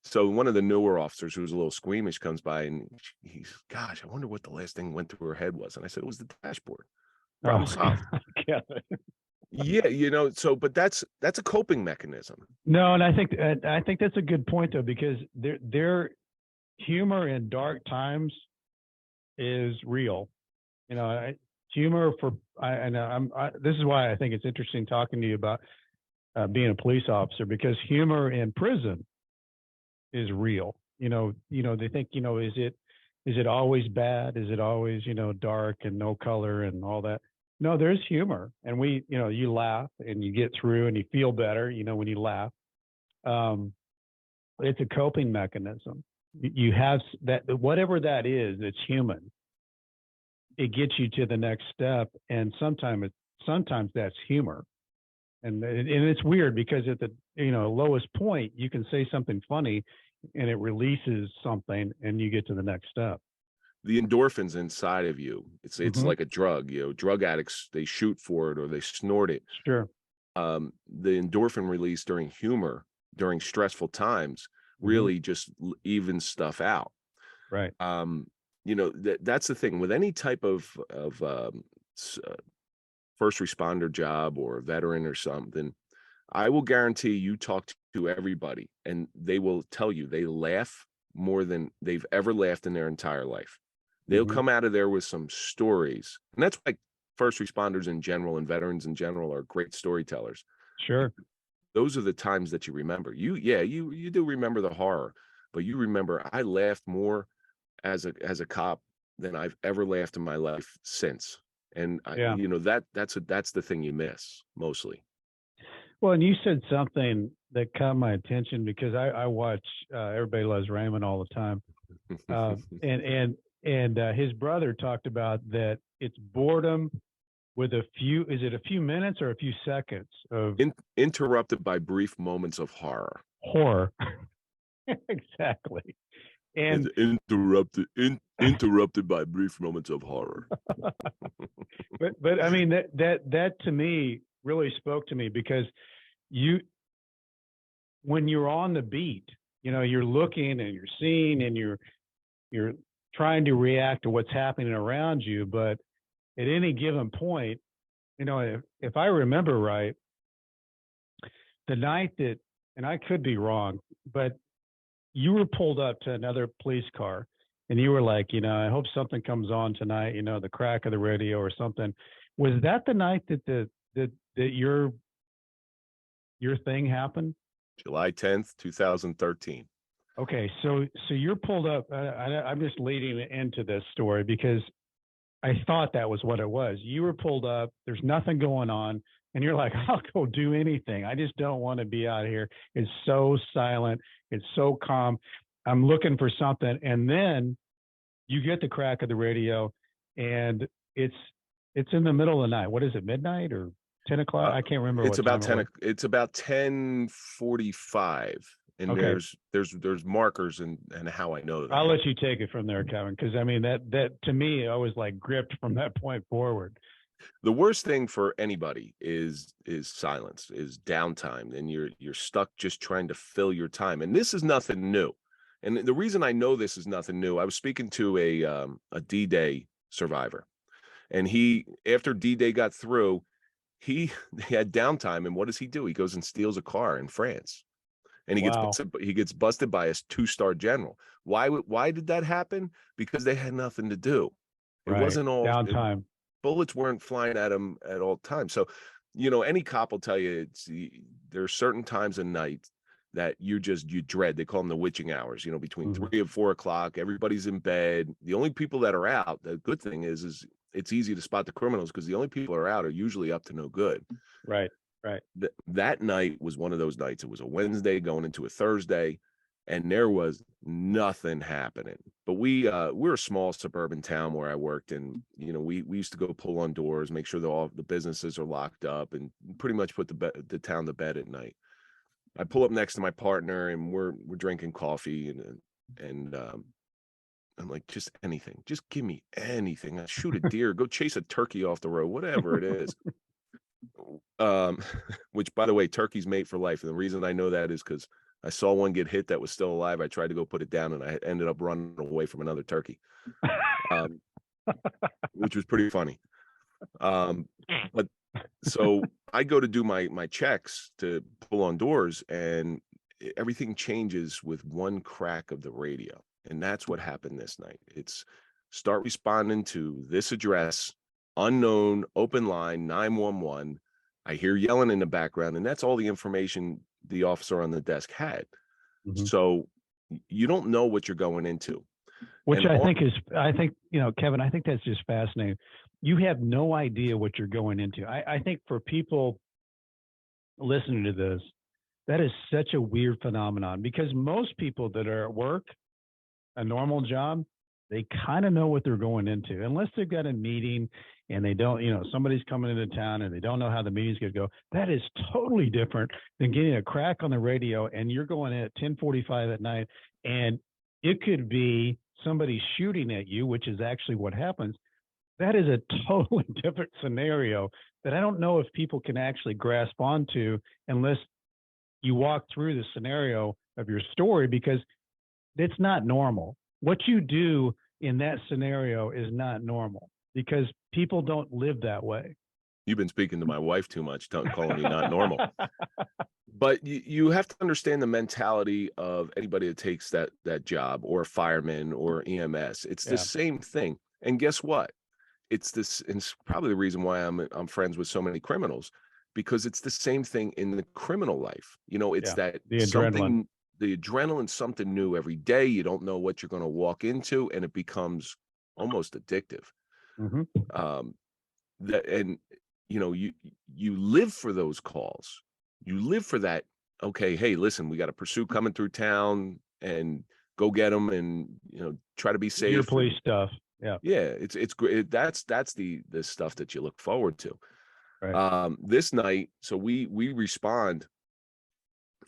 So one of the newer officers, who was a little squeamish, comes by, and he's, gosh, I wonder what the last thing went through her head was. And I said, it was the dashboard. Problem solved. Yeah. Yeah, so, but that's a coping mechanism. No, and I think that's a good point though, because their humor in dark times is real. Humor this is why I think it's interesting talking to you about being a police officer, because humor in prison is real. They think, is it always bad? Is it always, dark and no color and all that? No, there's humor, and you laugh and you get through and you feel better, when you laugh. It's a coping mechanism. You have that, whatever that is, it's human. It gets you to the next step, and sometimes that's humor, and it's weird because at the lowest point you can say something funny, and it releases something, and you get to the next step. The endorphins inside of you, it's like a drug. Drug addicts, they shoot for it or they snort it. Sure. The endorphin release during humor, during stressful times, really just evens stuff out. Right. That's the thing with any type of first responder job or a veteran or something. I will guarantee you talk to everybody, and they will tell you they laugh more than they've ever laughed in their entire life. They'll come out of there with some stories. And that's why first responders in general and veterans in general are great storytellers. Sure. Those are the times that you remember. You do remember the horror, but you remember, I laughed more as a cop than I've ever laughed in my life since. And that's the thing you miss mostly. Well, and you said something that caught my attention, because I watch Everybody Loves Raymond all the time. And his brother talked about that it's boredom with is it a few minutes or a few seconds of interrupted by brief moments of horror. Exactly. And interrupted by brief moments of horror. but I mean, that to me really spoke to me, because when you're on the beat, you're looking and you're seeing and you're trying to react to what's happening around you. But at any given point, if I remember right, the night that, and I could be wrong, but you were pulled up to another police car and you were like, I hope something comes on tonight, the crack of the radio or something. Was that the night that your thing happened? July 10th, 2013. Okay, so you're pulled up. I'm just leading into this story because I thought that was what it was. You were pulled up. There's nothing going on, and you're like, I'll go do anything. I just don't want to be out here. It's so silent. It's so calm. I'm looking for something, and then you get the crack of the radio, and it's in the middle of the night. What is it? Midnight or 10 o'clock? I can't remember. It's about 10. It's about 10:45. And okay. there's markers and how I know that. I'll let you take it from there, Kevin, because I mean that to me I was like gripped from that point forward. The worst thing for anybody is silence, is downtime, and you're stuck just trying to fill your time. And this is nothing new. And the reason I know this is nothing new, I was speaking to a D-Day survivor, and after D-Day got through, he had downtime, and what does he do? He goes and steals a car in France. And he gets busted by a 2-star general. Why did that happen? Because they had nothing to do. It wasn't all downtime. Bullets weren't flying at him at all times. So, any cop will tell you there are certain times of night that you dread. They call them the witching hours. Between 3 and 4 o'clock, everybody's in bed. The only people that are out. The good thing is it's easy to spot the criminals, because the only people that are out are usually up to no good. Right. Right. That night was one of those nights. It was a Wednesday going into a Thursday. and there was nothing happening. But we're a small suburban town where I worked, and we used to go pull on doors, make sure that all the businesses are locked up, and pretty much put the town to bed at night. I pull up next to my partner, and we're drinking coffee, and I'm like, just anything, just give me anything. I shoot a deer, go chase a turkey off the road, whatever it is. Which, by the way, turkeys mate for life, and the reason I know that is because I saw one get hit that was still alive. I tried to go put it down, and I ended up running away from another turkey, which was pretty funny. But so I go to do my checks to pull on doors, and everything changes with one crack of the radio. And that's what happened this night. It's start responding to this address, unknown, open line, 911. I hear yelling in the background, and that's all the information the officer on the desk had. Mhm. So you don't know what you're going into. Which And I think, Kevin, I think that's just fascinating. You have no idea what you're going into. I think for people listening to this, that is such a weird phenomenon, because most people that are at work, a normal job, they kind of know what they're going into, unless they've got a meeting and they don't, somebody's coming into town and they don't know how the meeting's going to go. That is totally different than getting a crack on the radio and you're going in at 10:45 at night, and it could be somebody shooting at you, which is actually what happens. That is a totally different scenario that I don't know if people can actually grasp onto unless you walk through the scenario of your story, because it's not normal. What you do in that scenario is not normal, because people don't live that way. You've been speaking to my wife too much, calling me not normal. But you have to understand the mentality of anybody that takes that job, or a fireman or EMS. It's the same thing. And guess what? It's this, and it's probably the reason why I'm friends with so many criminals, because it's the same thing in the criminal life. It's that the something, the adrenaline, something new every day. You don't know what you're going to walk into, and it becomes almost addictive. Mm-hmm. And you live for those calls. You live for that. Okay, hey, listen, we got a pursuit coming through town, and go get them, and try to be safe. Your police stuff. Yeah, it's great. That's the stuff that you look forward to. Right. This night, so we respond,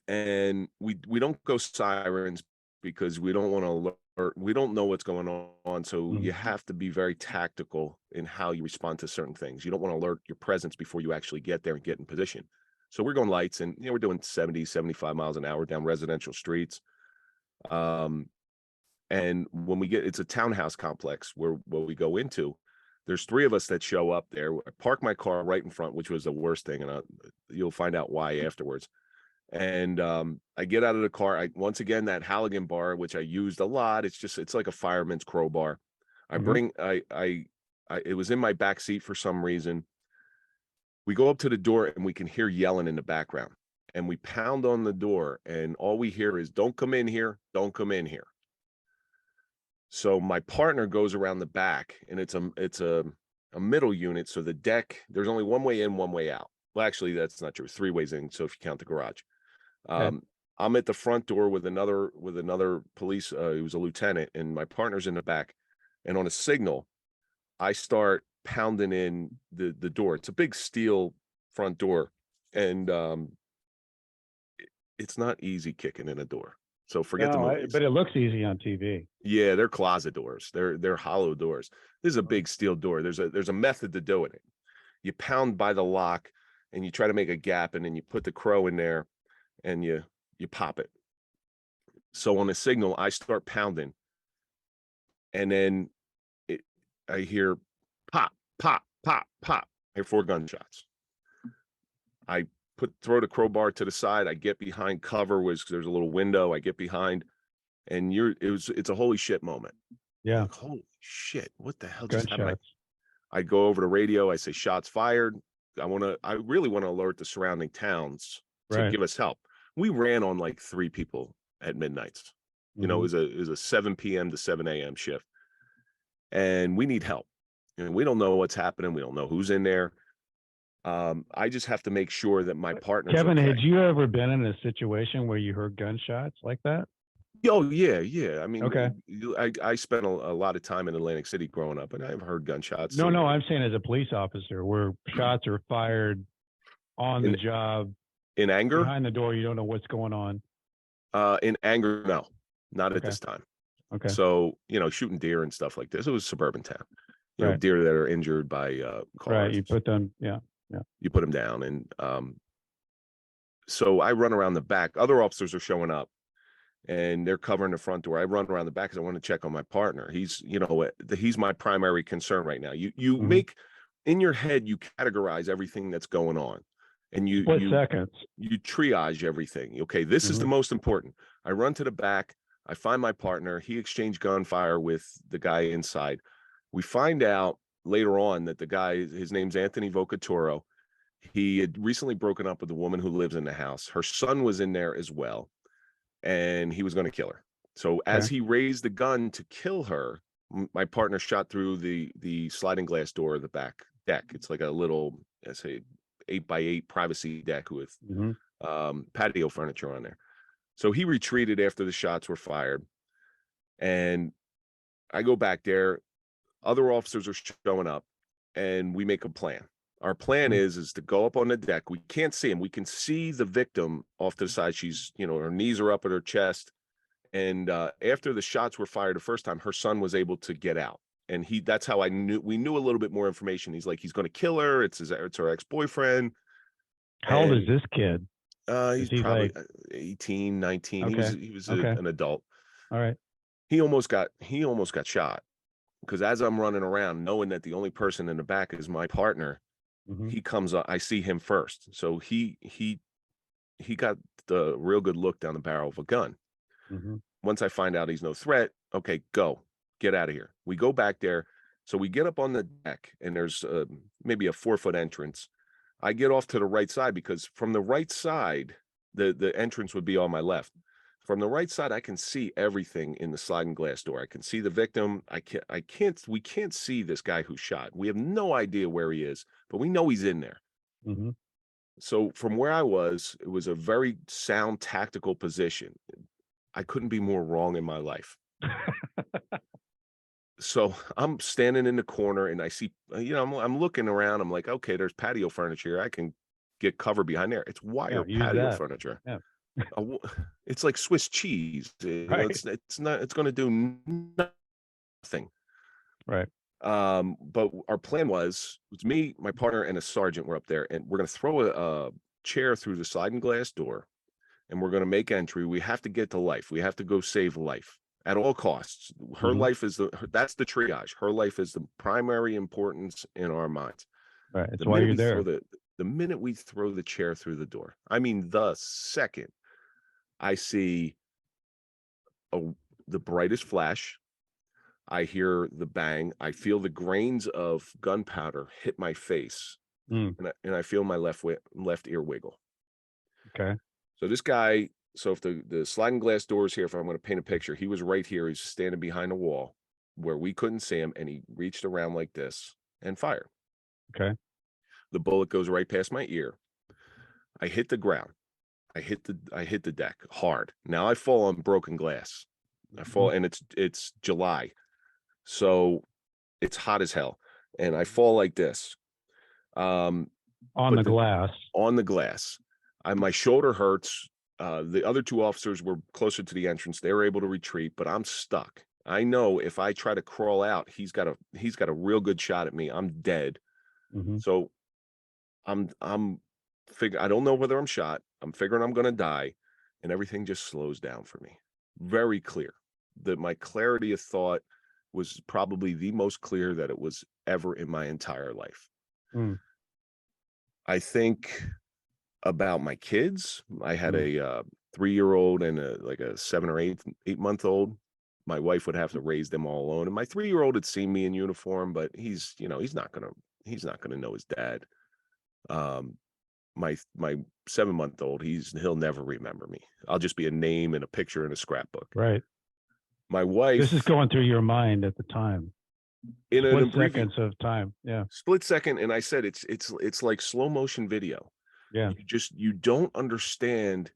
and we don't go sirens, because we don't want to alert. We don't know what's going on, so you have to be very tactical in how you respond to certain things. You don't want to alert your presence before you actually get there and get in position. So we're going lights, and we're doing 70, 75 miles an hour down residential streets. And when we get, it's a townhouse complex where we go into. There's three of us that show up there. I park my car right in front, which was the worst thing, and you'll find out why afterwards. And I get out of the car. Once again, that Halligan bar, which I used a lot. It's like a fireman's crowbar. I bring it was in my back seat for some reason. We go up to the door, and we can hear yelling in the background, and we pound on the door, and all we hear is, "Don't come in here. Don't come in here." So my partner goes around the back, and it's a middle unit. So the deck, there's only one way in, one way out. Well, actually, that's not true. Three ways in, so if you count the garage. I'm at the front door with another police, he was a lieutenant, and my partner's in the back. And on a signal, I start pounding in the door. It's a big steel front door, and it's not easy kicking in a door. So forget the movies. But it looks easy on TV. Yeah, they're closet doors. They're hollow doors. This is a big steel door. There's a method to doing it. You pound by the lock, and you try to make a gap, and then you put the crow in there, and you pop it. So on the signal, I start pounding, and then I hear pop, pop, pop, pop. I hear 4 gunshots. I throw the crowbar to the side. I get behind cover, there's a little window. I get behind, and it's a holy shit moment. Yeah. Like, holy shit, what the hell just happened? Gunshots. I go over the radio. I say, "Shots fired." I really want to alert the surrounding towns to give us help. We ran on like 3 people at midnight. It was a 7 p.m. to 7 a.m. shift, and we need help. We don't know what's happening. We don't know who's in there. I just have to make sure that my partner. Kevin, had you ever been in a situation where you heard gunshots like that? Oh yeah, yeah. I mean, Okay. I spent a lot of time in Atlantic City growing up, and I've heard gunshots No, I'm saying as a police officer, where shots are fired on the in job, in anger. behind the door, you don't know what's going on. In anger, no, not at Okay. this time. Okay. So, shooting deer and stuff like this. It was suburban town. Right. Deer that are injured by Right. cars. You put them. Yeah. Yeah. You put them down, and so I run around the back. Other officers are showing up, and they're covering the front door. I run around the back because I want to check on my partner. He's my primary concern right now. You Hmm. make in your head, you categorize everything that's going on, and you Split you seconds. you triage everything. Okay, this is the Hmm. most important. I run to the back. I find my partner. He exchanged gunfire with the guy inside. We find out later on that the guy, his name's Anthony Vocatoro. He had recently broken up with the woman who lives in the house. Her son was in there as well, and he was going to kill her. So as Okay. he raised the gun to kill her, my partner shot through the sliding glass door of the back deck. It's like a little, let's say, 8x8 privacy deck with Hmm. patio furniture on there. So he retreated after the shots were fired, and I go back there. Other officers are showing up, and we make a plan. Our plan Hmm. is to go up on the deck. We can't see him. We can see the victim off to the side. She's, her knees are up at her chest. And after the shots were fired the first time, her son was able to get out. And that's how we knew a little bit more information. He's like, he's going to kill her. It's her ex-boyfriend. How old is And this kid? Is he's he probably like, 18, 19. okay. He was Okay. an adult. All right. He almost got shot because as I'm running around, knowing that the only person in the back is my partner, Hmm. he comes up. I see him first, so he got the real good look down the barrel of a gun. Hmm. Once I find out he's no threat, okay, get out of here. We go back there. So we get up on the deck, and there's maybe a 4-foot entrance. I get off to the right side because from the right side, the entrance would be on my left. From the right side, I can see everything in the sliding glass door. I can see the victim. We can't see this guy who shot. We have no idea where he is, but we know he's in there. Hmm. So from where I was, it was a very sound tactical position. I couldn't be more wrong in my life. So I'm standing in the corner, and I see, I'm looking around. I'm like, okay, there's patio furniture here. I can get cover behind there. It's Yeah. wire Use patio that. furniture. Yeah. It's like Swiss cheese. Right. It's not. It's going to do nothing. Right. But our plan was me, my partner, and a sergeant were up there, and we're going to throw a chair through the sliding glass door, and we're going to make entry. We have to get to life. We have to go save life at all costs. Her Hmm. life is that's the triage. Her life is the primary importance in our minds. Right. The That's why minute you're we throw there. the minute we throw the chair through the door, I mean, the second I see a, the brightest flash, I hear the bang, I feel the grains of gunpowder hit my face, Mm. and I feel my left ear wiggle. Okay. So this guy, so if the sliding glass door is here, if I'm going to paint a picture, he was right here. He's standing behind a wall where we couldn't see him, and he reached around like this and fired. Okay. The bullet goes right past my ear. I hit the ground. I hit the deck hard. Now I fall on broken glass. I fall, Mhm. and it's July, so it's hot as hell, and I fall like this. Um, On but the glass. on the glass, my shoulder hurts. The other two officers were closer to the entrance. They were able to retreat, but I'm stuck. I know if I try to crawl out, he's got a real good shot at me. I'm dead. Hmm. So I'm I don't know whether I'm shot. I'm figuring I'm gonna die, and everything just slows down for me. Very clear. That my clarity of thought was probably the most clear that it was ever in my entire life. Mm. I think about my kids. I had Mm. a 3-year-old and a 7 or 8 month old. My wife would have to raise them all alone, and my 3-year-old had seen me in uniform, but he's not gonna know his dad. Um, my 7-month-old, he'll never remember me. I'll just be a name and a picture in a scrapbook. Right. My This is wife, going through your mind at the time. in an Split abbreviated seconds of time. Yeah. split second, and I said it's like slow motion video. Yeah. You don't understand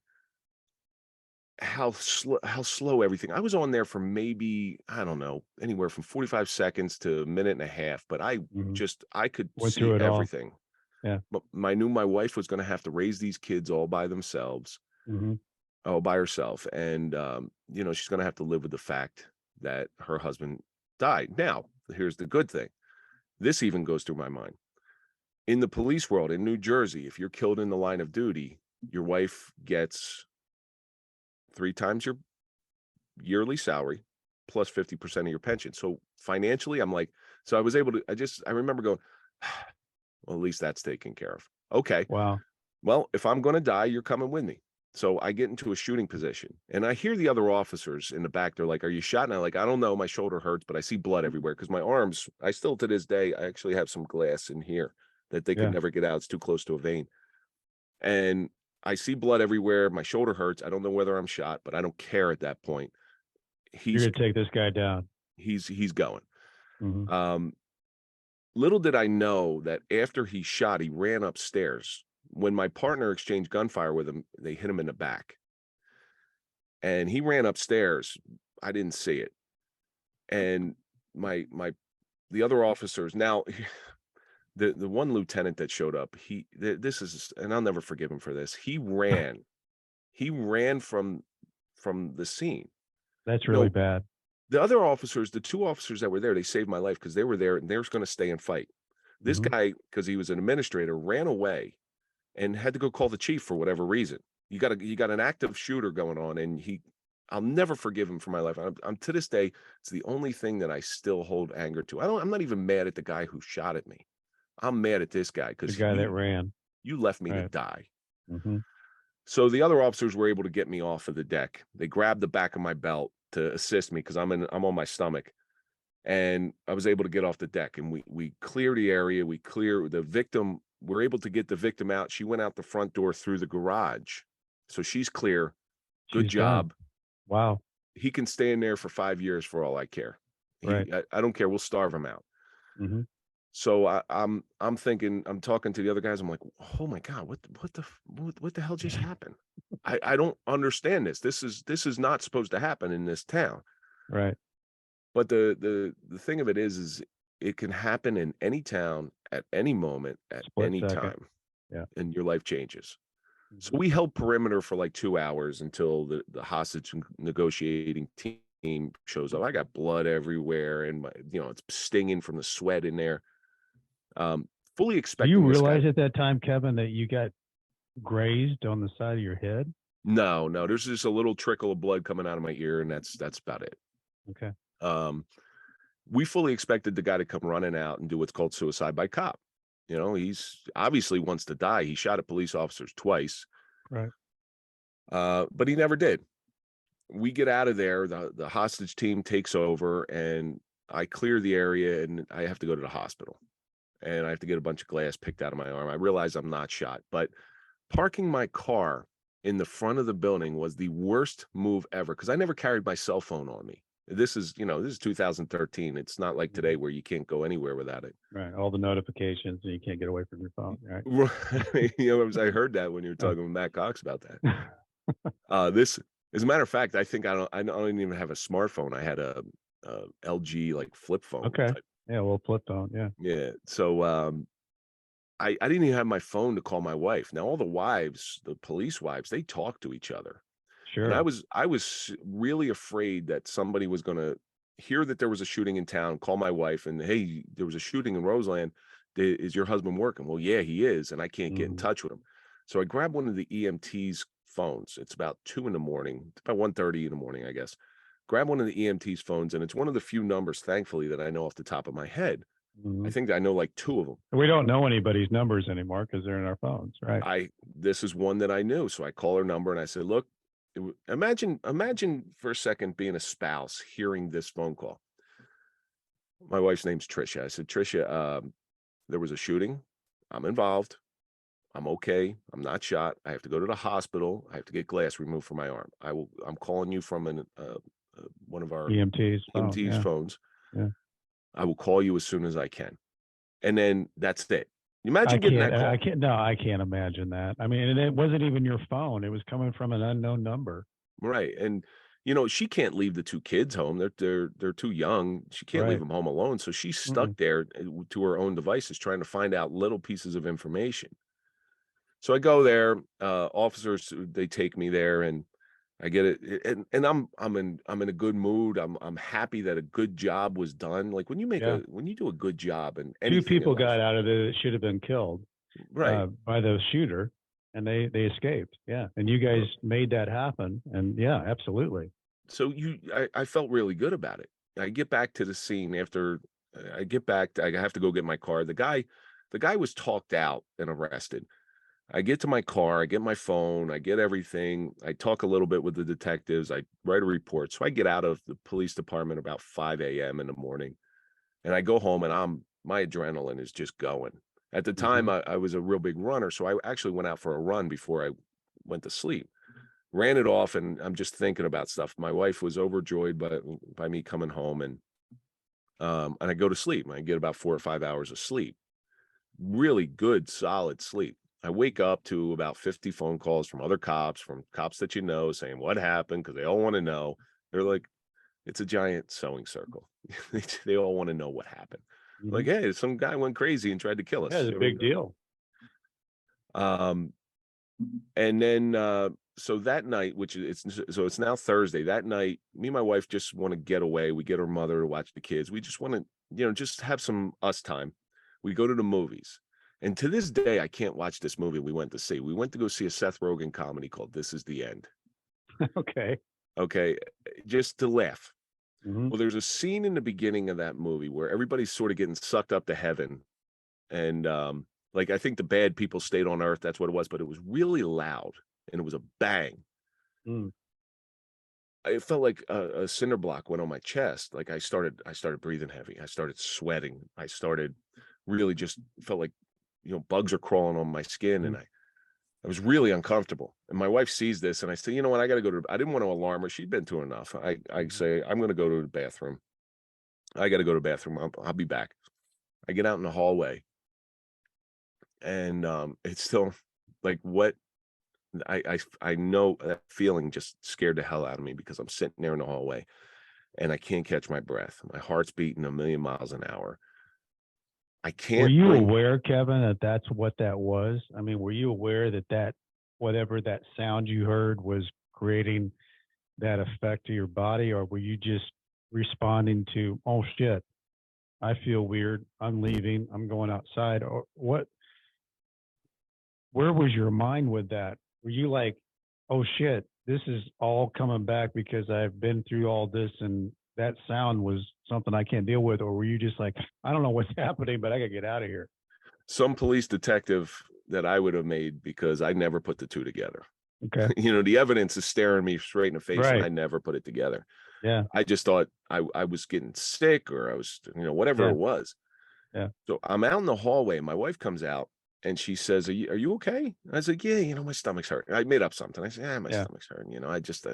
how slow everything. I was on there for maybe, I don't know, anywhere from 45 seconds to a minute and a half, but Hmm. I could Went see through it all. everything. Yeah. But I knew my wife was going to have to raise these kids all by themselves, Hmm. all by herself, and she's going to have to live with the fact that her husband died. Now, here's the good thing. This even goes through my mind. In the police world in New Jersey, if you're killed in the line of duty, your wife gets 3 times your yearly salary plus 50% of your pension. So financially, I'm like, so I was able to, I remember going, well, at least that's taken care of. Okay. Wow. Well, if I'm going to die, you're coming with me. So I get into a shooting position and I hear the other officers in the back. They're like, are you shot? And I'm like, I don't know. My shoulder hurts, but I see blood everywhere because my arms, I still to this day, I actually have some glass in here that they could Yeah. never get out. It's too close to a vein. And I see blood everywhere. My shoulder hurts. I don't know whether I'm shot, but I don't care at that point. You're He's gonna take this guy down. he's going. Hmm. Um, Little did I know that after he shot, he ran upstairs. When my partner exchanged gunfire with him, they hit him in the back. And he ran upstairs. I didn't see it. And my the other officers now the one lieutenant that showed up, this is, and I'll never forgive him for this. He ran. He ran from the scene. That's You really know, bad. the other officers, the 2 officers that were there, they saved my life because they were there and they were going to stay and fight. This Hmm. guy, because he was an administrator, ran away and had to go call the chief for whatever reason. You got an active shooter going on, and I'll never forgive him for my life. I'm to this day, it's the only thing that I still hold anger to. I'm not even mad at the guy who shot at me. I'm mad at this guy The because guy that ran. you left me to Right. die. Hmm. So the other officers were able to get me off of the deck. They grabbed the back of my belt to assist me because I'm on my stomach, and I was able to get off the deck. And we clear the area. We clear the victim. We're able to get the victim out. She went out the front door through the garage, so she's clear. Good She's done. job. Wow. He can stay in there for 5 years for all I care. Right. I don't care. We'll starve him out. Hmm. So I'm thinking, I'm talking to the other guys. I'm like, oh my God, what the hell just happened? I don't understand this. This is not supposed to happen in this town. Right. But the thing of it is it can happen in any town at any moment at Split any second. time, Yeah. and your life changes. So Hmm. we held perimeter for like 2 hours until the hostage negotiating team shows up. I got blood everywhere, and it's stinging from the sweat in there. Fully Do you expecting this guy. realize at that time, Kevin, that you got grazed on the side of your head? No, there's just a little trickle of blood coming out of my ear, and that's about it. Okay. Um, we fully expected the guy to come running out and do what's called suicide by cop. He's obviously wants to die. He shot at police officers twice, Right. but he never did. We get out of there. The hostage team takes over, and I clear the area, and I have to go to the hospital, and I have to get a bunch of glass picked out of my arm. I realize I'm not shot, but parking my car in the front of the building was the worst move ever because I never carried my cell phone on me. This is 2013. It's not like today Mhm. where you can't go anywhere without it. Right. All the notifications, and you can't get away from your phone. Right. Right. I heard that when you were Yeah. talking with Matt Cox about that. This, as a matter of fact, I don't even have a smartphone. I had a LG like flip phone Okay. type. Yeah. Well, flip phone. Yeah. Yeah. So I didn't even have my phone to call my wife. Now all the wives, the police wives, they talk to each other. And Sure. I was really afraid that somebody was going to hear that there was a shooting in town, call my wife and, hey, there was a shooting in Roseland. Is your husband working? Well, yeah, he is. And I can't get in Hmm. touch with him. So I grabbed one of the EMT's phones. It's about 2 in the morning, it's about 1:30 in the morning, I guess. Grab one of the EMT's phones. And it's one of the few numbers, thankfully, that I know off the top of my head. I Hmm. think I know like 2 of them. We don't know anybody's numbers anymore because they're in our phones. Right. This is one that I knew. So I call her number and I said, look, imagine for a second being a spouse hearing this phone call. My wife's name's Trisha. I said, Trisha, there was a shooting. I'm involved. I'm okay. I'm not shot. I have to go to the hospital. I have to get glass removed from my arm. I'm calling you from one of our EMT's phone. EMT's Yeah. phones. Yeah. I will call you as soon as I can. And then that's it. I Imagine getting can't. that I call. can't. No, I can't imagine that. I mean, and it wasn't even your phone. It was coming from an unknown number. Right. And she can't leave the two kids home. They're too young. She can't leave Right. them home alone. So she's stuck Mm-mm. there to her own devices trying to find out little pieces of information. So I go there, officers, they take me there and I get it. And I'm in a good mood. I'm happy that a good job was done. Like Yeah. when you do a good job and Two anything in people life. got out of it that should have been killed Right. by the shooter, and they escaped. Yeah, and you guys made that happen. And yeah, absolutely. So I felt really good about it. I get back to the scene after I get back. I have to go get my car. The guy was talked out and arrested. I get to my car. I get my phone. I get everything. I talk a little bit with the detectives. I write a report. So I get out of the police department about 5 a.m. in the morning, and I go home, and my adrenaline is just going. At the time, Hmm. I was a real big runner, so I actually went out for a run before I went to sleep. Ran it off, and I'm just thinking about stuff. My wife was overjoyed by me coming home, and I go to sleep. I get about 4 or 5 hours of sleep. Really good, solid sleep. I wake up to about 50 phone calls from other cops, from cops that saying what happened because they all want to know. They're like, it's a giant sewing circle. They all want to know what happened. Hmm. Like, hey, some guy went crazy and tried to kill Yeah, us. it's a big deal. Um, And then, so that night, which is so it's now Thursday. That night, me and my wife just want to get away. We get her mother to watch the kids. We just want to, just have some us time. We go to the movies. And to this day, I can't watch this movie we went to see. We went to go see a Seth Rogen comedy called This Is the End. Okay. Okay. Just to laugh. Hmm. Well, there's a scene in the beginning of that movie where everybody's sort of getting sucked up to heaven. And like I think the bad people stayed on Earth. That's what it was, but it was really loud and it was a bang. Mm. It felt like a cinder block went on my chest. Like I started breathing heavy. I started sweating. I started really just felt like bugs are crawling on my skin, and Mm. I was really uncomfortable. And my wife sees this, and I say, you know what, I got to go to. I didn't want to alarm her. She'd been through enough. I Mhm. say I'm going to go to the bathroom. I got to go to the bathroom. I'll be back. I get out in the hallway, and it's still like what I know that feeling just scared the hell out of me because I'm sitting there in the hallway and I can't catch my breath. My heart's beating a million miles an hour. I Were can't you bring aware, Kevin, that that's what that was? I mean, were you aware that whatever that sound you heard was creating that effect to your body, or were you just responding to, oh shit, I feel weird, I'm leaving, I'm going outside, or what? Where was your mind with that? Were you like, oh shit, this is all coming back because I've been through all this and that sound was something I can't deal with? Or were you just like, I don't know what's happening, but I gotta get out of here? some police detective that I would have made because I never put the two together. Okay. The evidence is staring me straight in the face and I Right. never put it together. Yeah. I just thought I was getting sick or I was, whatever Yeah. it was. Yeah. So I'm out in the hallway. My wife comes out and she says, are you okay? I was like, yeah, my stomach's hurting. I made up something. I said, yeah, my Yeah. stomach's hurting. I just,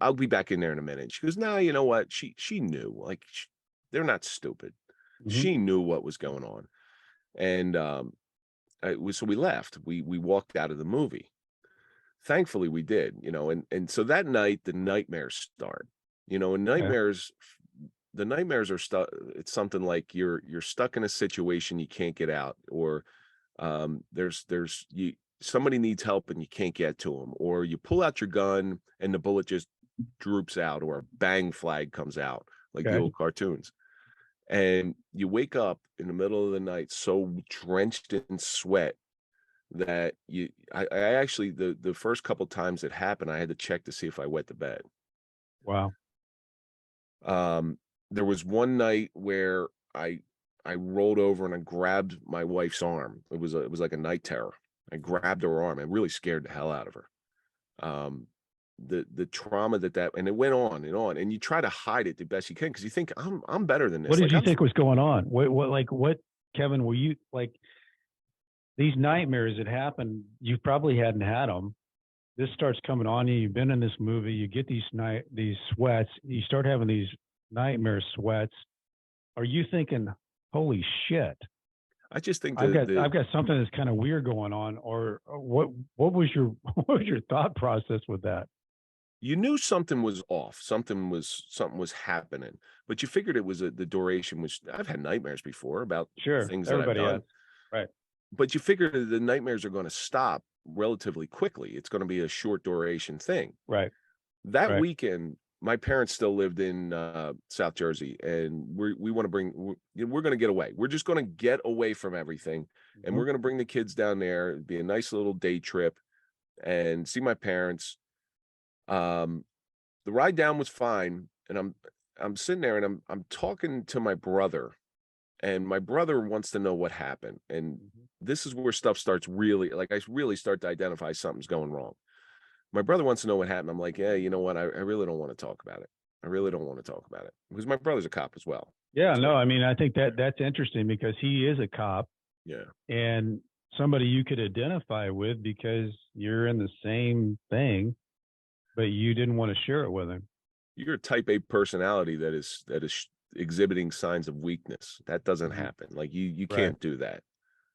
I'll be back in there in a minute. She goes, no, you know what? She knew, like, they're not stupid. Hmm. She knew what was going on. And, so we left. We walked out of the movie. Thankfully we did, and so that night the nightmares start, and Okay. the nightmares are stuck. It's something like you're stuck in a situation you can't get out, or there's you somebody needs help and you can't get to them, or you pull out your gun and the bullet just droops out, or a bang flag comes out like the Okay. old cartoons, and you wake up in the middle of the night so drenched in sweat that I actually the first couple times it happened, I had to check to see if I wet the bed. Wow. Um, there was one night where I I rolled over and I grabbed my wife's arm. It was like a night terror. I grabbed her arm and really scared the hell out of her. Um, the trauma that and it went on and on, and you try to hide it the best you can because you think I'm better than What this. did Like you I'm think was going on? What, Kevin, were you like these nightmares that happen? You probably hadn't had them. This starts coming on you. You've been in this movie. You get these sweats. You start having these nightmare sweats. Are you thinking, holy shit? I just think I've the got something that's kind of weird going on. Or what was your what was your thought process with that? you knew something was off, something was happening, but you figured it was the duration was. I've had nightmares before about Sure, things that I've everybody has. done, Right, but you figure the nightmares are going to stop relatively quickly. It's going to be a short duration thing. right, That right. weekend, my parents still lived in South Jersey, and we want to we're going to get away. We're just going to get away from everything, and Hmm. we're going to bring the kids down there. It'd be a nice little day trip and see my parents. Um, the ride down was fine, and I'm sitting there and I'm talking to my brother, and my brother wants to know what happened. And Hmm. this is where stuff starts really, like, I really start to identify something's going wrong. My brother wants to know what happened. I'm like, yeah, you know what? I really don't want to talk about it. I really don't want to talk about it because my brother's a cop as well. Yeah, no, So I mean, I think that that's interesting because he is a cop yeah, and somebody you could identify with because you're in the same thing, but you didn't want to share it with him. you're a type A personality that is exhibiting signs of weakness. That doesn't Hmm. happen. Like you Right, can't do that.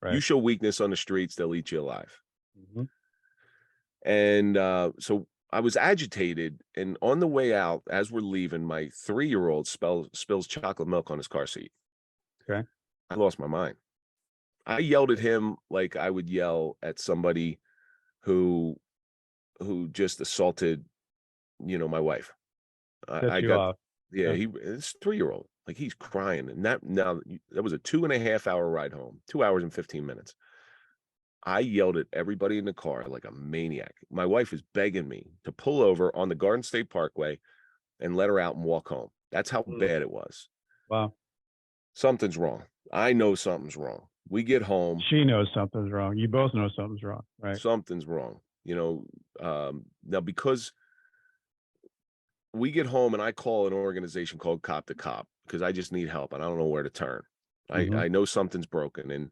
You right. show weakness on the streets, they'll eat you alive. Hmm. And so I was agitated, and on the way out, as we're leaving, my 3-year-old spills chocolate milk on his car seat. Okay. I lost my mind. I yelled at him like I would yell at somebody who just assaulted, my wife. Set I you got off. yeah, Yeah. it's 3-year-old, like, he's crying, and that was a 2.5-hour ride home, 2 hours and 15 minutes. I yelled at everybody in the car like a maniac. My wife is begging me to pull over on the Garden State Parkway and let her out and walk home. That's how Mm. bad it was. Wow. Something's wrong. I know something's wrong. We get home, She knows something's wrong. You both know something's wrong. Right. something's wrong. Now because we get home and I call an organization called Cop to Cop because I just need help and I don't know where to turn. Hmm. I know something's broken, and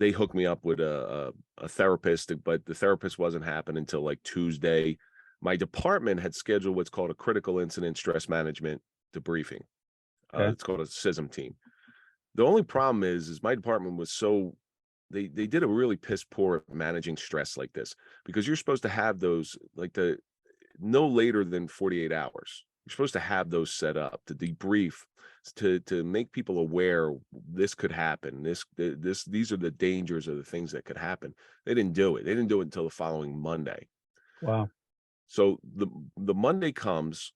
they hooked me up with a therapist, but the therapist wasn't happening until like Tuesday. My department had scheduled what's called a critical incident stress management debriefing. Okay. It's called a SISM team. The only problem is my department was so they did a really piss poor at managing stress like this because you're supposed to have those like the no later than 48 hours. You're supposed to have those set up to debrief, to make people aware this could happen. These are the dangers of the things that could happen. They didn't do it. They didn't do it until the following Monday. Wow. So the Monday comes,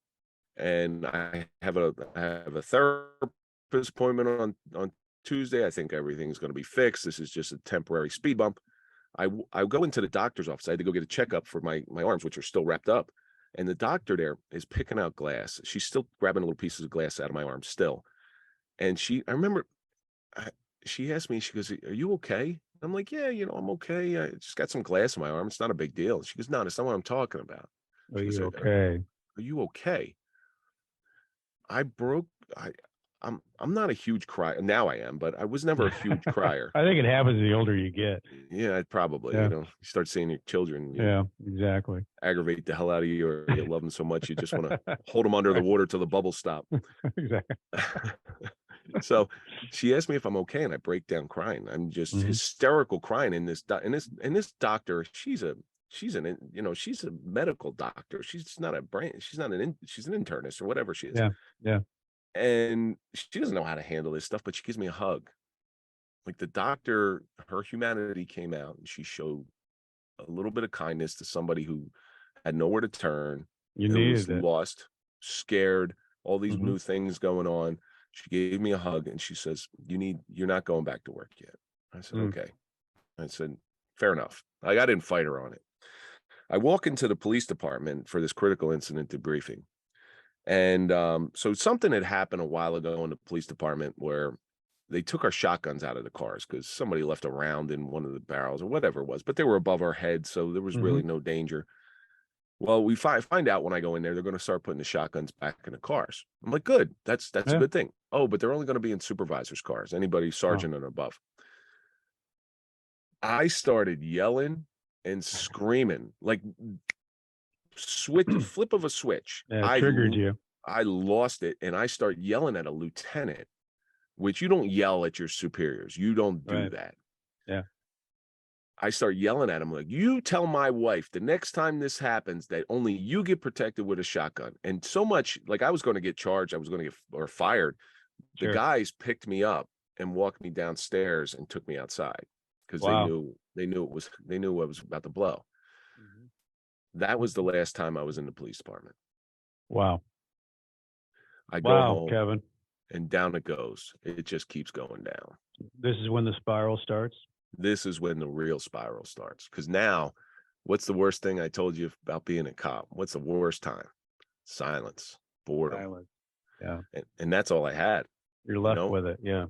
and I have a therapist appointment on Tuesday. I think everything's going to be fixed. This is just a temporary speed bump. I go into the doctor's office. I had to go get a checkup for my arms, which are still wrapped up. And the doctor there is picking out glass. She's still grabbing little pieces of glass out of my arm still. And I remember I, she asked me, she goes, "Are you okay?" I'm like, "Yeah, I'm okay. I just got some glass in my arm. It's not a big deal." She goes, "No, that's not what I'm talking about." Are She goes, you "Are okay? you okay?" I broke. I'm not a huge crier. Now I am, but I was never a huge crier. I think it happens the older you get. Yeah, probably, Yeah. you start seeing your children, Yeah. Exactly. aggravate the hell out of you, or you love them so much you just want to hold them under the Right. water till the bubbles stop. Exactly. So she asked me if I'm okay, and I break down crying. I'm just Hmm. hysterical crying. And this doctor, she's a medical doctor. She's not a brain. She's an internist or whatever she is. Yeah. Yeah. And she doesn't know how to handle this stuff, but she gives me a hug. Like, the doctor, her humanity came out, and she showed a little bit of kindness to somebody who had nowhere to turn, You who was needed it. lost, scared, all these Hmm. new things going on. She gave me a hug and she says, you're not going back to work yet. I said, Mm. okay. I said, fair enough. Like, I didn't fight her on it. I walk into the police department for this critical incident debriefing. And so something had happened a while ago in the police department where they took our shotguns out of the cars because somebody left a round in one of the barrels or whatever it was, but they were above our heads, so there was Hmm. really no danger. Well, we find out when I go in there, they're going to start putting the shotguns back in the cars. I'm like, good, that's a Yeah. good thing. Oh, but they're only going to be in supervisors' cars, anybody Oh. sergeant and above. I started yelling and screaming like flip of a switch. Yeah. It triggered you. I lost it, and I start yelling at a lieutenant, which you don't yell at your superiors. You don't do Right. that. Yeah. I start yelling at him like, you tell my wife the next time this happens that only you get protected with a shotgun. And so much like I was going to get charged, I was going to get or fired. The Sure. guys picked me up and walked me downstairs and took me outside because Wow. they knew I was about to blow. Mhm. That was the last time I was in the police department. Wow. I go Wow, home Kevin. and down it goes. It just keeps going down. This is when the spiral starts. This is when the real spiral starts. Because now, what's the worst thing I told you about being a cop? What's the worst time? Silence, boredom, Silence. Yeah. and that's all I had. You're You left know, with it. Yeah.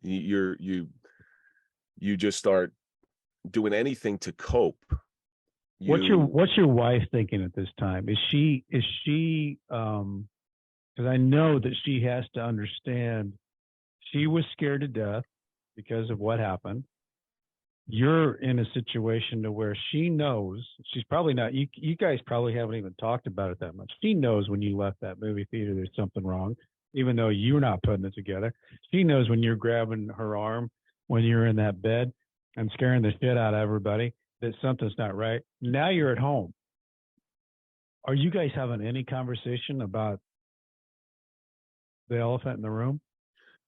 you just start doing anything to cope. What's your wife thinking at this time? Is she because I know that she has to understand she was scared to death because of what happened. You're in a situation to where she knows she's probably not, you guys probably haven't even talked about it that much. She knows when you left that movie theater, there's something wrong, even though you're not putting it together. She knows when you're grabbing her arm, when you're in that bed and scaring the shit out of everybody, that something's not right. Now you're at home. Are you guys having any conversation about the elephant in the room?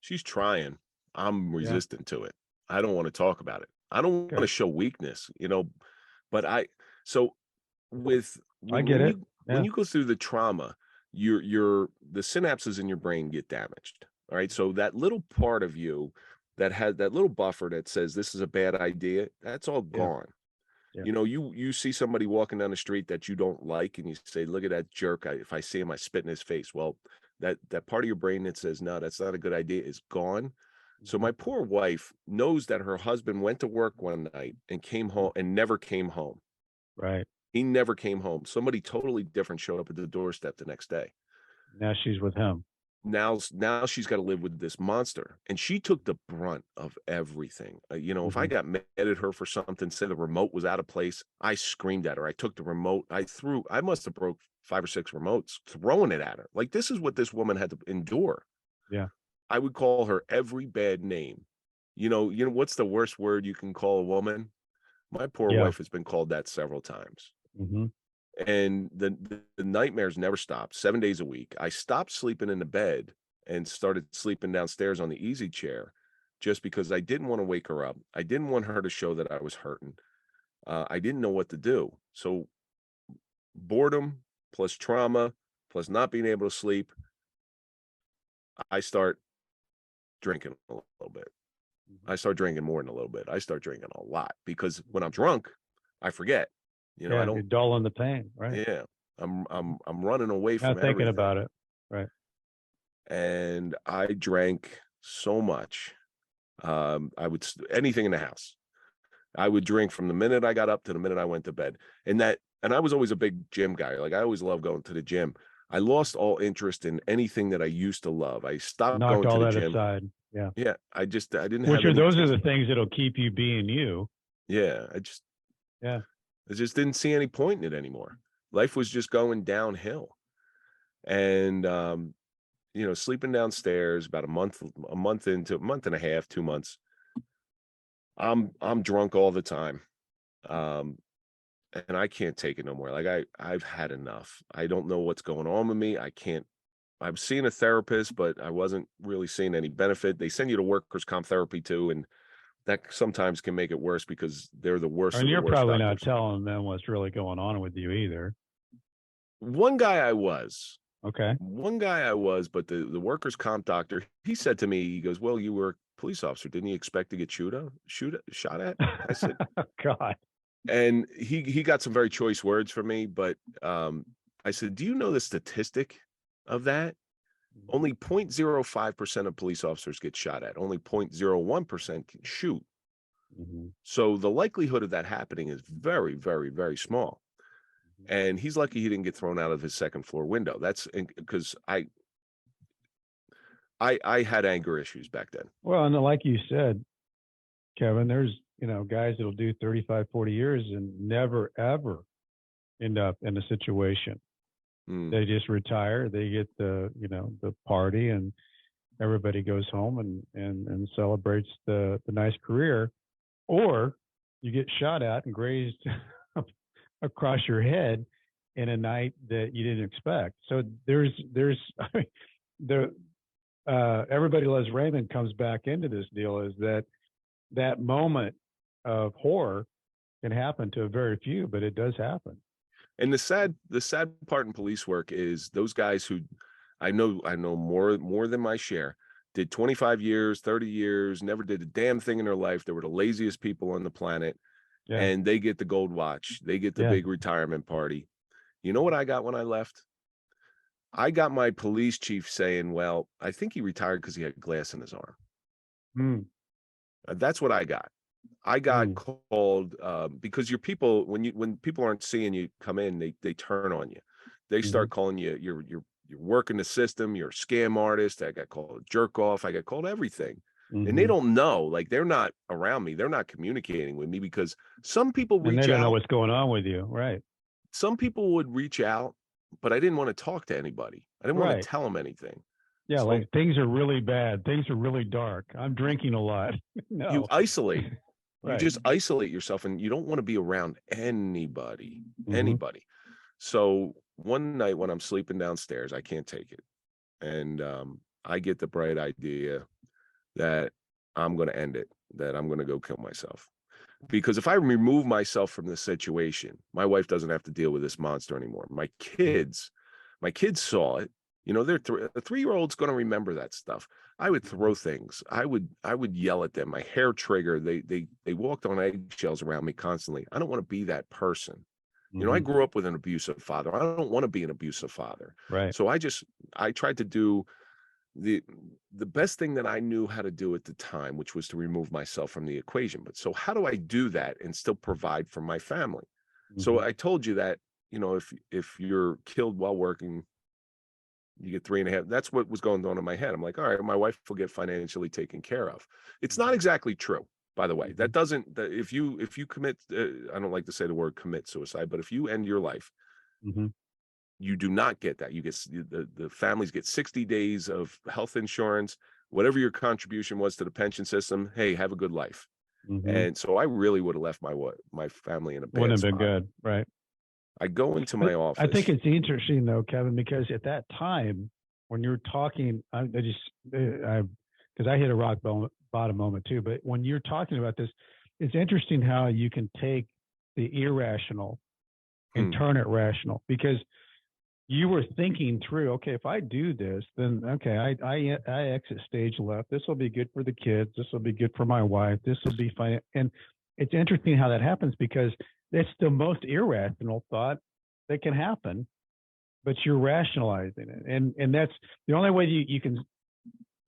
She's trying. I'm Yeah. resistant to it. I don't want to talk about it. I don't want Okay. to show weakness, but so with I get it. when Yeah. you go through the trauma, the synapses in your brain get damaged. All right. So that little part of you that had that little buffer that says this is a bad idea, that's all Yeah. gone. Yeah. You see somebody walking down the street that you don't like, and you say, "Look at that jerk! If I see him, I spit in his face." Well, that part of your brain that says, "No, that's not a good idea," is gone. So Mhm. my poor wife knows that her husband went to work one night and came home and never came home. Right. He never came home. Somebody totally different showed up at the doorstep the next day. Now she's with him. Now she's got to live with this monster, and she took the brunt of everything. If I Mhm. got mad at her for something, say the remote was out of place, I screamed at her. I took the remote. I must have broke 5 or 6 remotes throwing it at her. Like, this is what this woman had to endure. Yeah. I would call her every bad name. What's the worst word you can call a woman? My poor Yeah. wife has been called that several times. Mhm. And the nightmares never stopped. 7 days a week. I stopped sleeping in the bed and started sleeping downstairs on the easy chair just because I didn't want to wake her up. I didn't want her to show that I was hurting. I didn't know what to do. So boredom plus trauma plus not being able to sleep, I start drinking a little bit. Mhm. I start drinking more than a little bit. I start drinking a lot because when I'm drunk, I forget. I Yeah. You're don't. dulling the pain. Right. Yeah, I'm Mhm. I'm I'm running away from Not thinking everything. about it. Right. And I drank so much. Anything in the house. I would drink from the minute I got up to the minute I went to bed. And I was always a big gym guy. Like, I always loved going to the gym. I lost all interest in anything that I used to love. I stopped Knocked going to all the that gym. aside. Yeah. Yeah, I didn't Which have are any those are the taste. things that'll keep you being you. Yeah, Yeah. I just didn't see any point in it anymore. Life was just going downhill. And sleeping downstairs about a month into a month and a half, 2 months. I'm drunk all the time. Um, and I can't take it no more. Like, I've had enough. I don't know what's going on with me. I'm seeing a therapist, but I wasn't really seeing any benefit. They send you to workers' comp therapy too, and that sometimes can make it worse because they're the worst And of the you're worst probably not doctors. telling them what's really going on with you either. One guy I was. Okay. One guy I was, but the workers' comp doctor, he said to me, he goes, "Well, you were a police officer. Didn't you expect to get shot at?" I said, God. and he got some very choice words from me, but I said, "Do you know the statistic of that? Only 0.05% of police officers get shot at. Only 0.01% can shoot. Mm-hmm. So the likelihood of that happening is very, very, very small." And he's lucky he didn't get thrown out of his second floor window. That's because I had anger issues back then. Well, and like you said, Kevin, there's, guys that'll do 35, 40 years and never, ever end up in a situation. Mm. They just retire. They get the party and everybody goes home and celebrates the nice career. or you get shot at and grazed across your head in a night that you didn't expect. So there's the Everybody Loves Raymond comes back into this deal, is that moment of horror can happen to a very few, but it does happen. And the sad part in police work is those guys who I know more than my share, did 25 years, 30 years, never did a damn thing in their life. They were the laziest people on the planet. Yeah. And they get the gold watch. They get the big retirement party. You know what I got when I left? I got my police chief saying, well, I think he retired because he had glass in his arm. Mm. That's what I got. I got called because your people, when people aren't seeing you come in, they turn on you. They start calling you, you're working the system, you're a scam artist. I got called a jerk off. I got called everything. And they don't know, like, they're not around me. They're not communicating with me because some people reach out. And they don't know what's going on with you. Right. Some people would reach out, but I didn't want to talk to anybody. I didn't want to tell them anything. Yeah, so, like, things are really bad. Things are really dark. I'm drinking a lot. No. You isolate. You just isolate yourself, and you don't want to be around anybody. Anybody. So one night when I'm sleeping downstairs, I can't take it. And I get the bright idea that I'm going to end it, that I'm going to go kill myself. Because if I remove myself from this situation, my wife doesn't have to deal with this monster anymore. My kids saw it. You know, they're a 3-year-old's going to remember that stuff. I would throw things. I would yell at them. My hair trigger. They walked on eggshells around me constantly. I don't want to be that person. You know, I grew up with an abusive father. I don't want to be an abusive father. Right. So I tried to do the best thing that I knew how to do at the time, which was to remove myself from the equation. But so how do I do that and still provide for my family? So I told you that, you know, if you're killed while working, you get 3.5. That's what was going on in my head. I'm like, all right, my wife will get financially taken care of. It's not exactly true, by the way. That doesn't, if you commit, I don't like to say the word commit suicide, but if you end your life, you do not get that. You get the families get 60 days of health insurance, whatever your contribution was to the pension system. Hey, have a good life. And so I really would have left my family in a bad spot. Wouldn't have been good, right? I go into my office. I think it's interesting though, Kevin, because at that time when you're talking, because I hit a rock bottom moment too. But when you're talking about this, it's interesting how you can take the irrational and turn it rational, because you were thinking through, okay, if I do this, then okay, I exit stage left. This will be good for the kids. This will be good for my wife. This will be fine. And it's interesting how that happens, because it's the most irrational thought that can happen, but you're rationalizing it. And that's the only way you can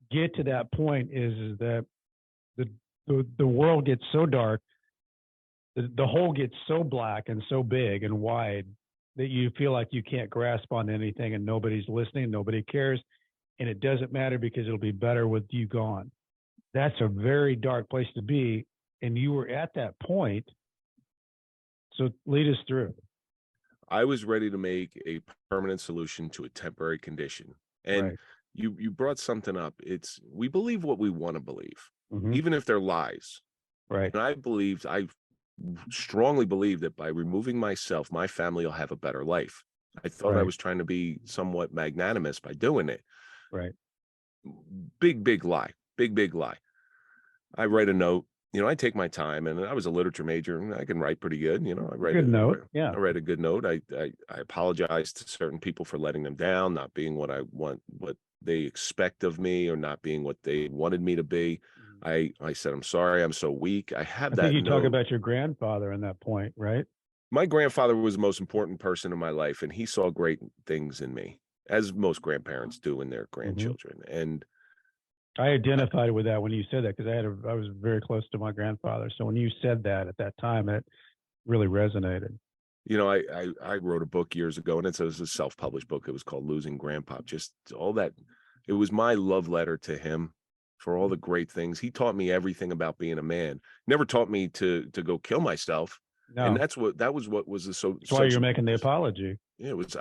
get to that point is that the world gets so dark, the hole gets so black and so big and wide that you feel like you can't grasp on anything, and nobody's listening, nobody cares, and it doesn't matter because it'll be better with you gone. That's a very dark place to be, and you were at that point. So lead us through. I was ready to make a permanent solution to a temporary condition. And you brought something up. It's, we believe what we want to believe, even if they're lies. Right. And I strongly believe that by removing myself, my family will have a better life. I thought I was trying to be somewhat magnanimous by doing it. Right. Big lie. Big lie. I write a note. You know, I take my time, and I was a literature major, and I can write pretty good. You know, I write good note. Yeah. I write a good note. I apologize to certain people for letting them down, not being what I want, what they expect of me, or not being what they wanted me to be. I said, I'm sorry, I'm so weak. I think you talk about your grandfather in that point, right? My grandfather was the most important person in my life, and he saw great things in me, as most grandparents do in their grandchildren. And I identified with that when you said that, because I was very close to my grandfather. So when you said that at that time, it really resonated. You know, I wrote a book years ago, and it was a self-published book. It was called Losing Grandpa. Just all that. It was my love letter to him for all the great things. He taught me everything about being a man. Never taught me to go kill myself. No. And that was what was the so. That's why you're making the apology. Yeah, it was.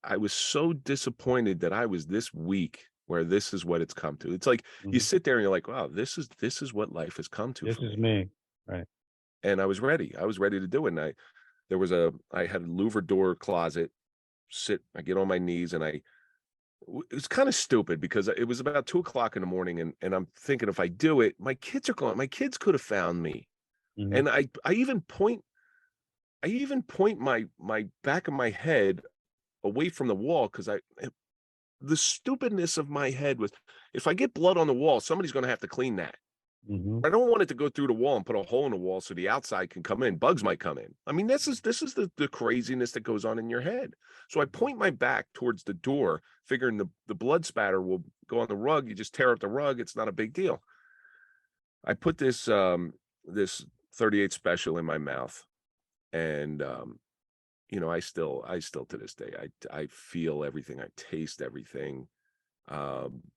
I was so disappointed that I was this weak where this is what it's come to. It's like you Mhm. sit there and you're like, wow, this is what life has come to This for is me. me. Right. And I was ready. I was ready to do it. And I had a louver door closet. I get on my knees and it was kind of stupid because it was about 2 o'clock in the morning, and I'm thinking if I do it, my kids are gone. My kids could have found me. Mhm. And I even point my back of my head away from the wall because the stupidness of my head was, if I get blood on the wall, somebody's going to have to clean that. Mhm. I don't want it to go through the wall and put a hole in the wall so the outside can come in. Bugs might come in. I mean, this is the craziness that goes on in your head. So I point my back towards the door, figuring the blood spatter will go on the rug. You just tear up the rug. It's not a big deal. I put this 38 special in my mouth, and I still to this day I feel everything. I taste everything. Um,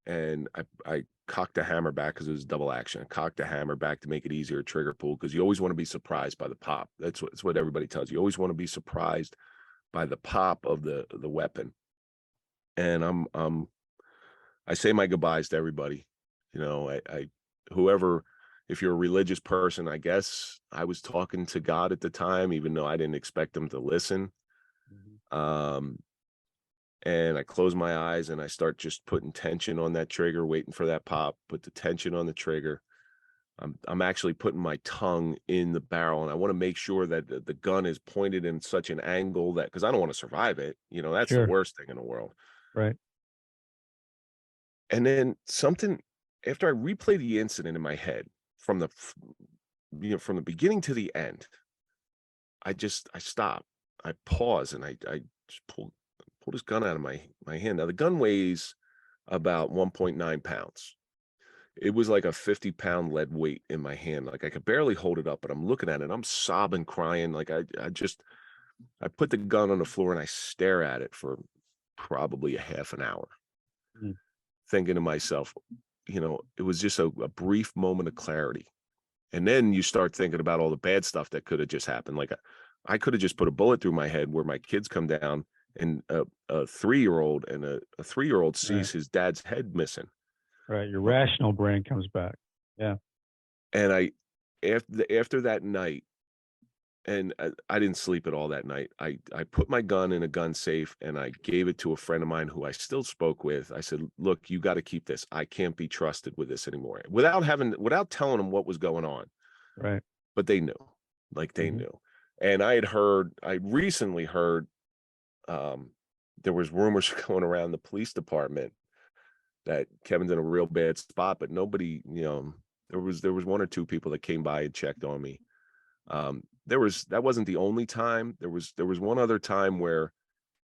and I cocked the hammer back because it was double action. I cocked the hammer back to make it easier to trigger pull because you always want to be surprised by the pop. That's what everybody tells you. You always want to be surprised by the pop of the weapon. And I say my goodbyes to everybody. I whoever, if you're a religious person, I guess I was talking to God at the time, even though I didn't expect him to listen. Mhm. Um, and I close my eyes and I start just putting tension on that trigger, waiting for that pop, put the tension on the trigger. I'm actually putting my tongue in the barrel, and I want to make sure that the gun is pointed in such an angle that, because I don't want to survive it. That's the Sure. worst thing in the world. Right. And then something, after I replay the incident in my head from from the beginning to the end, I stop, I pause, and I just pull this gun out of my hand. Now the gun weighs about 1.9 pounds. It was like a 50-pound lead weight in my hand. Like I could barely hold it up, but I'm looking at it. I'm sobbing, crying. Like I put the gun on the floor and I stare at it for probably a half an hour, Mm. thinking to myself, it was just a brief moment of clarity. And then you start thinking about all the bad stuff that could have just happened. Like I could have just put a bullet through my head where my kids come down and a 3-year-old and a 3-year-old Right. sees his dad's head missing. Right. Your rational brain comes back. Yeah. And after that night, and I didn't sleep at all that night. I put my gun in a gun safe and I gave it to a friend of mine who I still spoke with. I said, "Look, you got to keep this. I can't be trusted with this anymore." Without telling them what was going on, Right. but they knew. Like they Mhm. knew. And I recently heard um there was rumors going around the police department that Kevin's in a real bad spot, but nobody, there was one or two people that came by and checked on me. That wasn't the only time. There was one other time where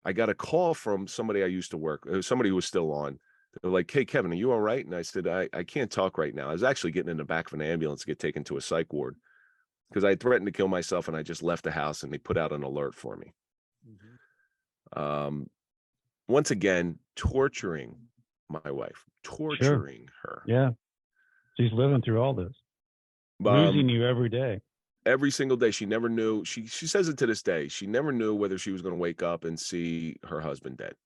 I got a call from somebody I used to work, somebody who was still on. They're like, "Hey, Kevin, are you all right?" And I said, I can't talk right now. I was actually getting in the back of an ambulance to get taken to a psych ward because I threatened to kill myself and I just left the house and they put out an alert for me. Mhm. Um, Once again, torturing my wife, Sure. torturing her. Yeah. She's living through all this, losing Um, you every day. every single day, she never knew. She says it to this day. She never knew whether she was going to wake up and see her husband dead.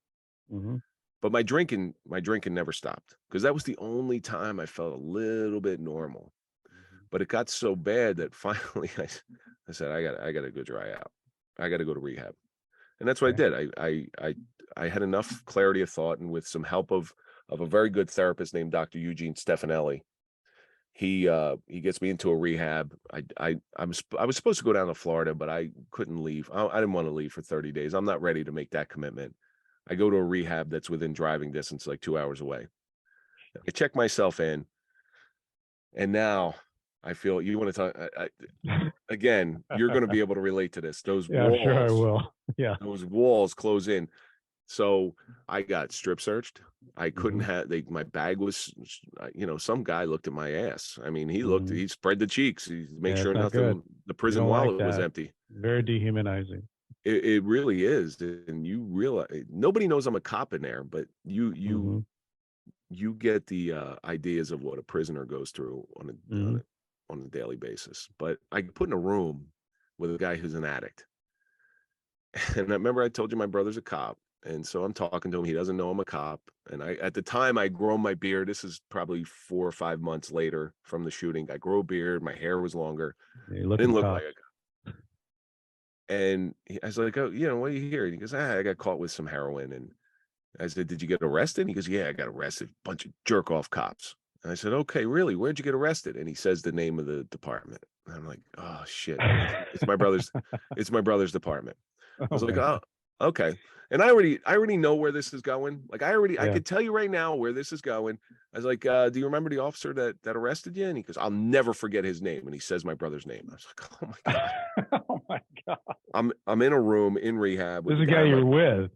Mhm. But my drinking never stopped because that was the only time I felt a little bit normal. Mhm. But it got so bad that finally I said, I got to go dry out. I got to go to rehab. And that's what I Okay. did. I had enough clarity of thought, and with some help of a very good therapist named Dr. Eugene Stefanelli, he gets me into a rehab. I was supposed to go down to Florida, but I couldn't leave. I didn't want to leave for 30 days. I'm not ready to make that commitment. I go to a rehab that's within driving distance, like 2 hours away. I check myself in, and now I feel, you want to talk again, you're going to be able to relate to this. Those Yeah, I'm sure I walls, will. Yeah. those walls close in. So I got strip searched. I couldn't Mhm. have my bag was, some guy looked at my ass. I mean, Mhm. he spread the cheeks. He made Yeah, it's sure not good. the We prison don't like wallet was that. empty. Very dehumanizing. It really is. And you realize nobody knows I'm a cop in there, but Mhm. you get the ideas of what a prisoner goes through Mhm. on a daily basis. But I get put in a room with a guy who's an addict. And I remember I told you my brother's a cop. And so I'm talking to him. He doesn't know I'm a cop. And at the time, I grown my beard. This is probably 4 or 5 months later from the shooting. I grew a beard. My hair was longer. You're I looking didn't look tough. like a cop. And I was like, oh, what are you here? And he goes, I got caught with some heroin. And I said, did you get arrested? And he goes, yeah, I got arrested. Bunch of jerk off cops. And I said, okay, really? Where'd you get arrested? And he says the name of the department. And I'm like, oh shit. It's my brother's department. I Oh was like, man. oh, okay. And I already know where this is going. Like I Yeah. could tell you right now where this is going. I was like, do you remember the officer that arrested you? And he goes, I'll never forget his name. And he says my brother's name. I was like, oh my God. Oh my God. I'm in a room in rehab This with is the the guy guy you're with.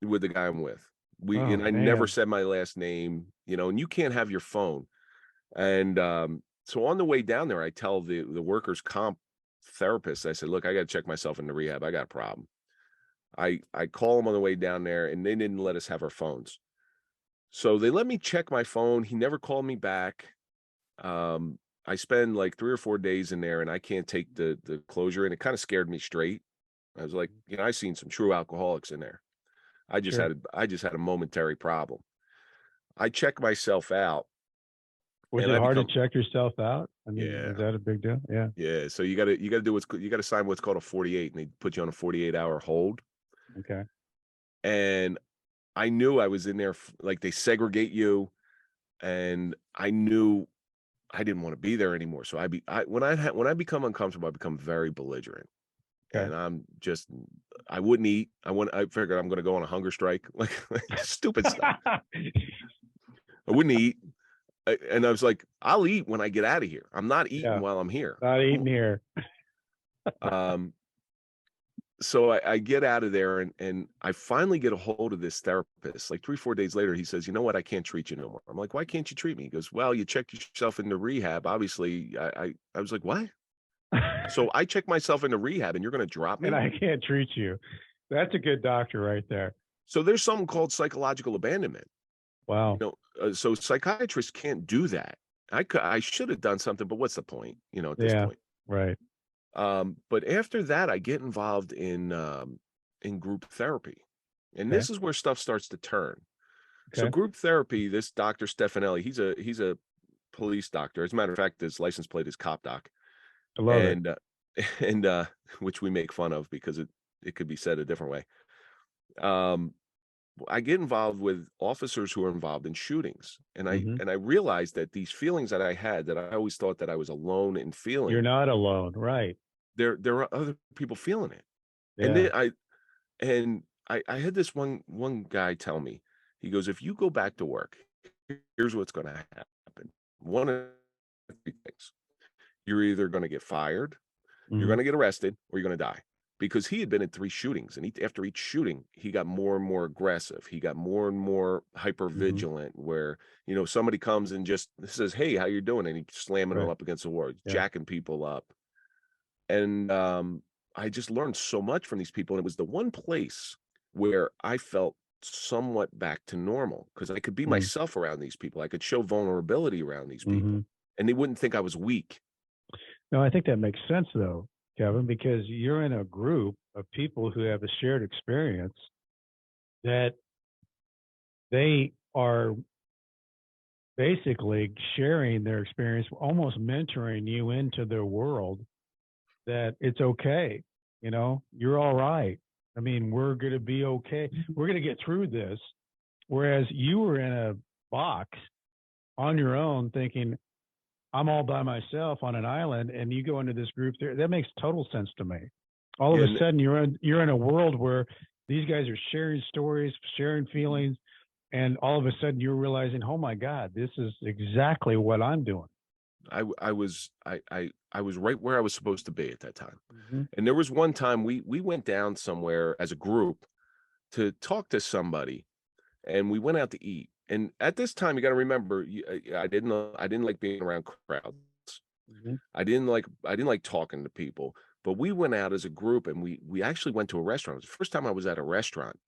with the guy I'm with. Oh And I never man. said my last name, and you can't have your phone. And so on the way down there, I tell the workers' comp therapist, I said, look, I got to check myself into rehab. I got a problem. I call him on the way down there, and they didn't let us have our phones. So they let me check my phone. He never called me back. I spend like 3 or 4 days in there, and I can't take the closure, and it kind of scared me straight. I was like, I seen some true alcoholics in there. Sure. I just had a momentary problem. I check myself out, Was and it I hard to become check yourself out? I mean, yeah, is that a big deal? Yeah. yeah. So you gotta do you gotta sign what's called a 48, and they put you on a 48-hour hold. Okay. And I knew I was in there, like they segregate you, and I knew I didn't want to be there anymore. So when I become uncomfortable, I become very belligerent, Okay. and I wouldn't eat. I figured I'm going to go on a hunger strike, like stupid stuff. I wouldn't eat, and I was like, I'll eat when I get out of here. I'm not eating Yeah. while I'm here. Not eating here. Um, so I get out of there, and I finally get a hold of this therapist. Like 3, 4 days later, he says, you know what? I can't treat you no more. I'm like, why can't you treat me? He goes, well, you checked yourself into rehab. Obviously, I was like, what? So I checked myself into rehab, and you're going to drop And me? I can't treat you. That's a good doctor right there. So there's something called psychological abandonment. Wow. So psychiatrists can't do that. I should have done something, but what's the point? At this Yeah. point. Right. But after that, I get involved in group therapy, and Okay. this is where stuff starts to turn. So Okay. group therapy, this Dr. Stefanelli, he's a police doctor. As a matter of fact, his license plate is cop doc, I love it. and and which we make fun of because it could be said a different way. Um, I get involved with officers who are involved in shootings, and I Hmm. and I realized that these feelings that I had, that I always thought that I was alone in You're feeling, not alone. Right. there are other people feeling it. And Yeah. then I had this one guy tell me, he goes, if you go back to work, here's what's going to happen. One of three things. You're either going to get fired, you're Hmm. going to get arrested, or you're going to die. Because he had been in 3 shootings, and after each shooting, he got more and more aggressive. He got more and more hyper Hmm. vigilant. Where somebody comes and just says, "Hey, how you doing?" and he's slamming them Right. up against the wall, Yeah. jacking people up. And I just learned so much from these people, and it was the one place where I felt somewhat back to normal, because I could be myself around these people. I could show vulnerability around these Mm-hmm. people, and they wouldn't think I was weak. No, I think that makes sense though, Kevin, because you're in a group of people who have a shared experience that they are basically sharing their experience, almost mentoring you into their world that it's okay. You're all right. I mean, we're going to be okay. We're going to get through this. Whereas you were in a box on your own thinking, I'm all by myself on an island, and you go into this group there. That makes total sense to me. All of Yeah, a sudden, you're in a world where these guys are sharing stories, sharing feelings, and all of a sudden you're realizing, oh my God, this is exactly what I'm doing. I was right where I was supposed to be at that time. Mm-hmm. And there was one time we went down somewhere as a group to talk to somebody, and we went out to eat. And at this time, you got to remember, I didn't like being around crowds. Mm-hmm. I didn't like talking to people. But we went out as a group, and we actually went to a restaurant. It was the first time I was at a restaurant,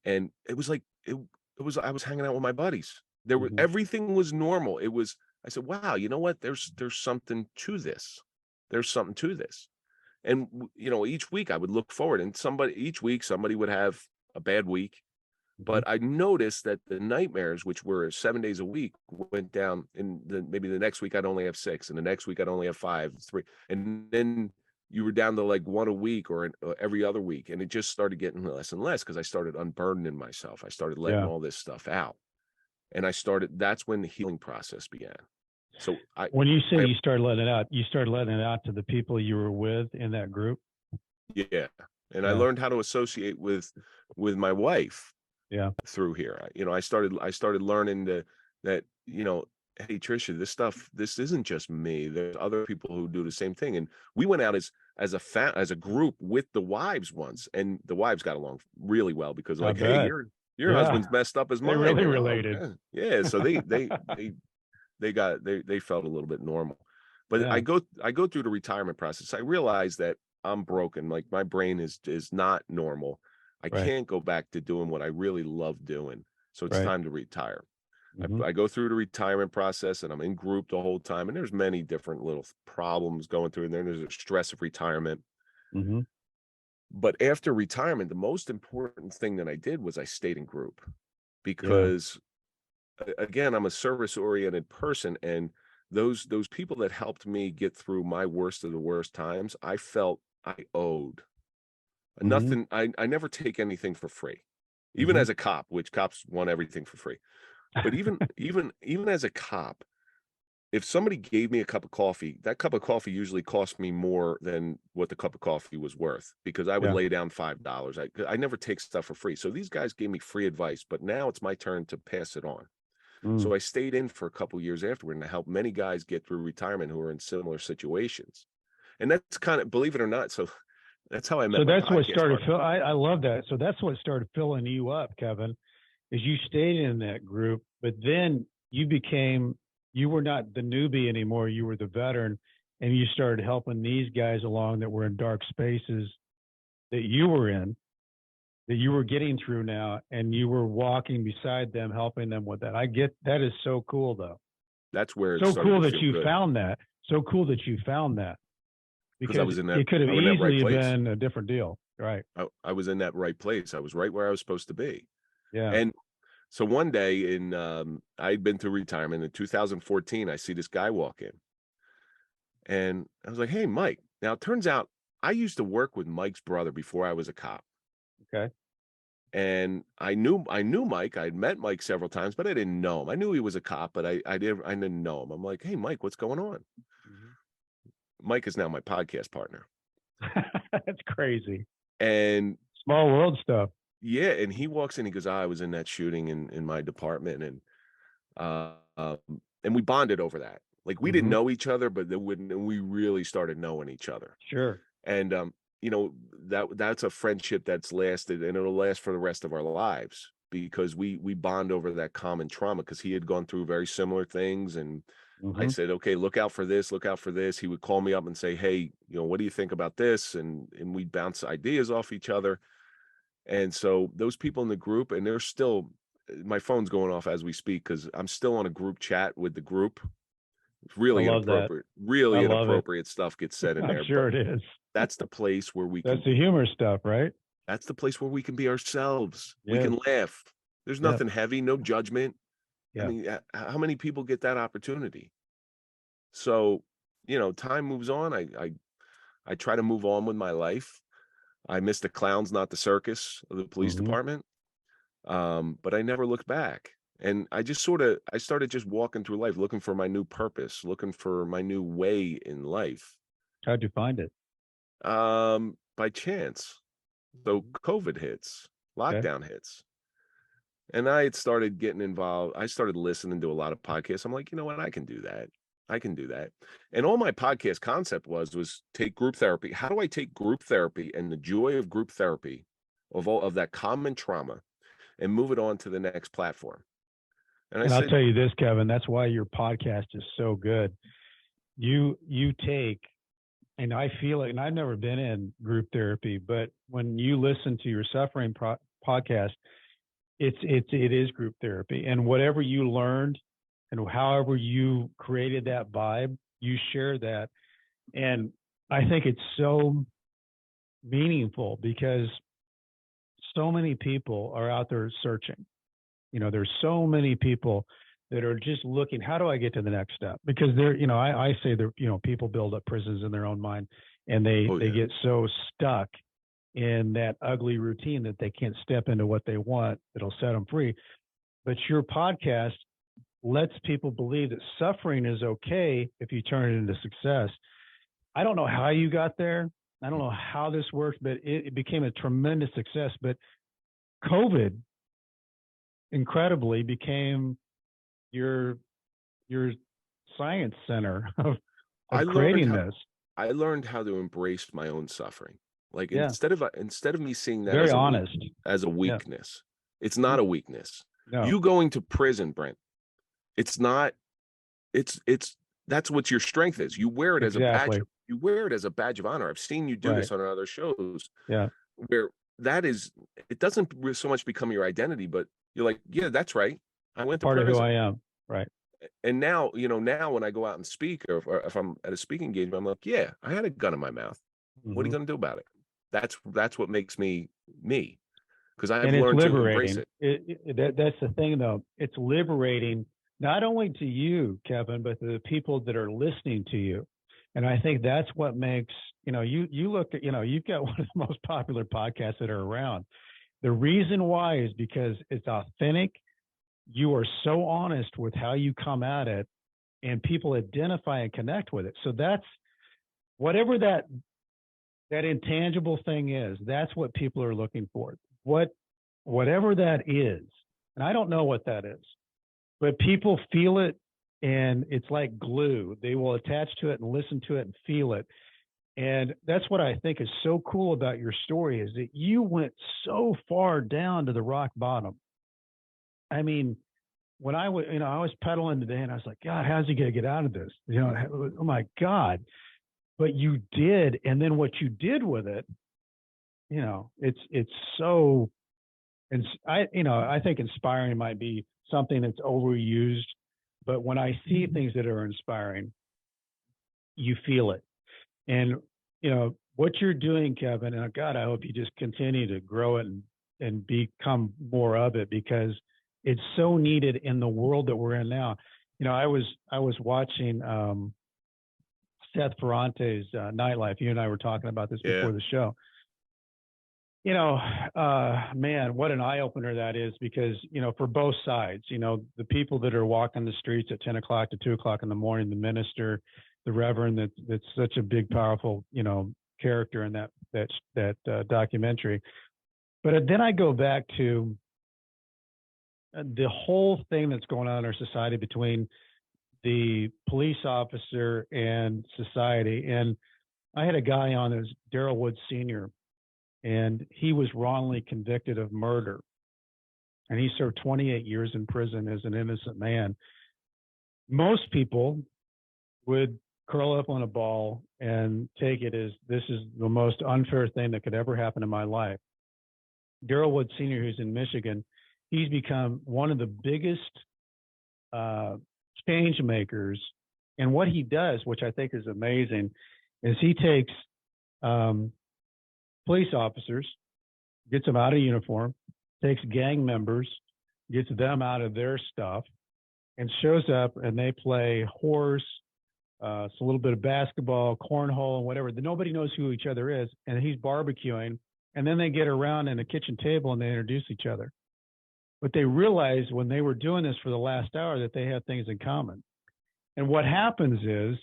and it was like it was I was hanging out with my buddies. Mm-hmm. Everything was normal. I said, wow, you know what? There's something to this. There's something to this. And each week I would look forward, and each week somebody would have a bad week. Mhm. But I noticed that the nightmares, which were 7 days a week, went down. And maybe the next week I'd only have six, and the next week I'd only have five, three, and then you were down to like one a week or every other week, and it just started getting less and less because I started unburdening myself. I started letting Yeah. all this stuff out, and that's when the healing process began. So When you say I you started letting it out, you started letting it out to the people you were with in that group? yeah, and I Yeah. learned how to associate with my wife Yeah. through here. I started learning that, hey Trisha, this isn't just me. There's other people who do the same thing. And we went out as a group with the wives once, and the wives got along really well because I like, hey, bet. your Yeah. husband's messed up as They mine. really And oh related. yeah, yeah. So they felt a little bit normal. But Yeah. I go through the retirement process. I realize that I'm broken. Like my brain is not normal. I Right. can't go back to doing what I really love doing. So it's Right. time to retire. Hmm. I go through the retirement process, and I'm in group the whole time. And there's many different little problems going through. And then there's a stress of retirement. Hmm. But after retirement, the most important thing that I did was I stayed in group Yeah. because again, I'm a service oriented person, and those people that helped me get through my worst of the worst times, I felt I owed Hmm. nothing. I never take anything for free, even Hmm. as a cop, which cops want everything for free. But even as a cop, if somebody gave me a cup of coffee, that cup of coffee usually cost me more than what the cup of coffee was worth because I would Yeah. lay down $5. I never take stuff for free. So these guys gave me free advice, but now it's my turn to pass it on. Mm. So I stayed in for a couple years afterward, and I helped many guys get through retirement who are in similar situations. And that's kind of, believe it or not, so that's how I met So my that's what podcast started partner. fill. I love that. So that's what started filling you up, Kevin, is you stayed in that group, but then you were not the newbie anymore. You were the veteran, and you started helping these guys along that were in dark spaces that you were in, that you were getting through now, and you were walking beside them, helping them with that. I get that is so cool, though. That's where it So started cool to that feel you good found that. So cool that you found that because I because was in that it could have I was in that right easily place. been a different deal, right? I was in that right place. I was right where I was supposed to be. Yeah. And so one day I'd been through retirement in 2014. I see this guy walk in, and I was like, "Hey, Mike." Now it turns out I used to work with Mike's brother before I was a cop. Okay. And I knew Mike. I'd met Mike several times, but I didn't know him. I knew he was a cop, but I didn't know him. I'm like, "Hey, Mike, what's going on?" Mhm. Mike is now my podcast partner. That's crazy. And Small world stuff. yeah, and he walks in, he goes, "I was in that shooting in my department." Uh, um, and we bonded over that. Like we didn't Hmm. know each other, but then when we really started knowing each other. Sure. And that's a friendship that's lasted, and it'll last for the rest of our lives because we bond over that common trauma because he had gone through very similar things. And I Hmm. said, okay, look out for this, look out for this. He would call me up and say, hey, what do you think about this? And we'd bounce ideas off each other. And so those people in the group, and they're still, my phone's going off as we speak because I'm still on a group chat with the group. It's I really love that. inappropriate, I really love it. inappropriate stuff gets said in I'm there, but sure it is. that's the place where we That's can the humor stuff, right? That's the place where we can be ourselves. We Yes. can laugh. There's Yep. nothing heavy, no judgment. I Yeah. mean, how many people get that opportunity? So, time moves on. I try to move on with my life. I miss the clowns, not the circus of the police Hmm. department. But I never looked back. And I started just walking through life, looking for my new purpose, looking for my new way in life. How'd you find it? By chance. So Mhm. COVID hits, Okay. lockdown hits. And I had started getting involved. I started listening to a lot of podcasts. I'm like, you know what? I can do that. I can do that. And all my podcast concept was take group therapy. How do I take group therapy and the joy of group therapy of all of that common trauma and move it on to the next platform? And I And I'll said, tell you this, Kevin, that's why your podcast is so good. You take, and I feel it, and I've never been in group therapy, but when you listen to your suffering podcast, it is group therapy. And whatever you learned and however you created that vibe, you share that. And I think it's so meaningful because so many people are out there searching. There's so many people that are just looking, how do I get to the next step? Because I say that, people build up prisons in their own mind, and they get so stuck in that ugly routine that they can't step into what they want that'll set them free. But your podcast lets people believe that suffering is okay if you turn it into success. I don't know how you got there. I don't know how this worked, but it became a tremendous success. But COVID incredibly became your science center of creating this. I learned how to embrace my own suffering. Like instead of me seeing that very honest as a weakness, it's not a weakness. No. You going to prison, Brent, it's not, that's what your strength is. You wear it as a badge. You wear it as a badge of honor. I've seen you do this on other shows. Yeah. Where it doesn't so much become your identity, but you're like, yeah, that's right. I went to part prison. of who I am. Right. And now, now when I go out and speak, or if I'm at a speaking engagement, I'm like, yeah, I had a gun in my mouth. Mm-hmm. What are you going to do about it? That's what makes me me. Because I've learned to embrace it. That's the thing, though. It's liberating, not only to you, Kevin, but to the people that are listening to you. And I think that's what makes, you look at, you've got one of the most popular podcasts that are around. The reason why is because it's authentic. You are so honest with how you come at it, and people identify and connect with it. So that's whatever that intangible thing is, that's what people are looking for. Whatever that is, and I don't know what that is, but people feel it, and it's like glue. They will attach to it and listen to it and feel it. And that's what I think is so cool about your story, is that you went so far down to the rock bottom. I mean, when I was pedaling today, and I was like, God, how's he going to get out of this? Oh my God. But you did. And then what you did with it, it's so, and I think inspiring might be something that's overused, but when I see things that are inspiring, you feel it. And, what you're doing, Kevin, and God, I hope you just continue to grow it and become more of it, because it's so needed in the world that we're in now. I was watching Seth Ferrante's Nightlife. You and I were talking about this before the show. Man, what an eye opener that is, because, for both sides, the people that are walking the streets at 10 o'clock to 2 o'clock in the morning, the minister, the reverend, that's such a big, powerful, character in that documentary. But then I go back to the whole thing that's going on in our society between the police officer and society. And I had a guy on, as Daryl Woods Sr., and he was wrongly convicted of murder. And he served 28 years in prison as an innocent man. Most people would curl up on a ball and take it as, this is the most unfair thing that could ever happen in my life. Daryl Woods Sr., who's in Michigan, he's become one of the biggest change makers. And what he does, which I think is amazing, is he takes police officers, gets them out of uniform, takes gang members, gets them out of their stuff, and shows up, and they play horse, it's a little bit of basketball, cornhole, and whatever. Nobody knows who each other is, and he's barbecuing, and then they get around in a kitchen table and they introduce each other. But they realized when they were doing this for the last hour that they had things in common. And what happens is,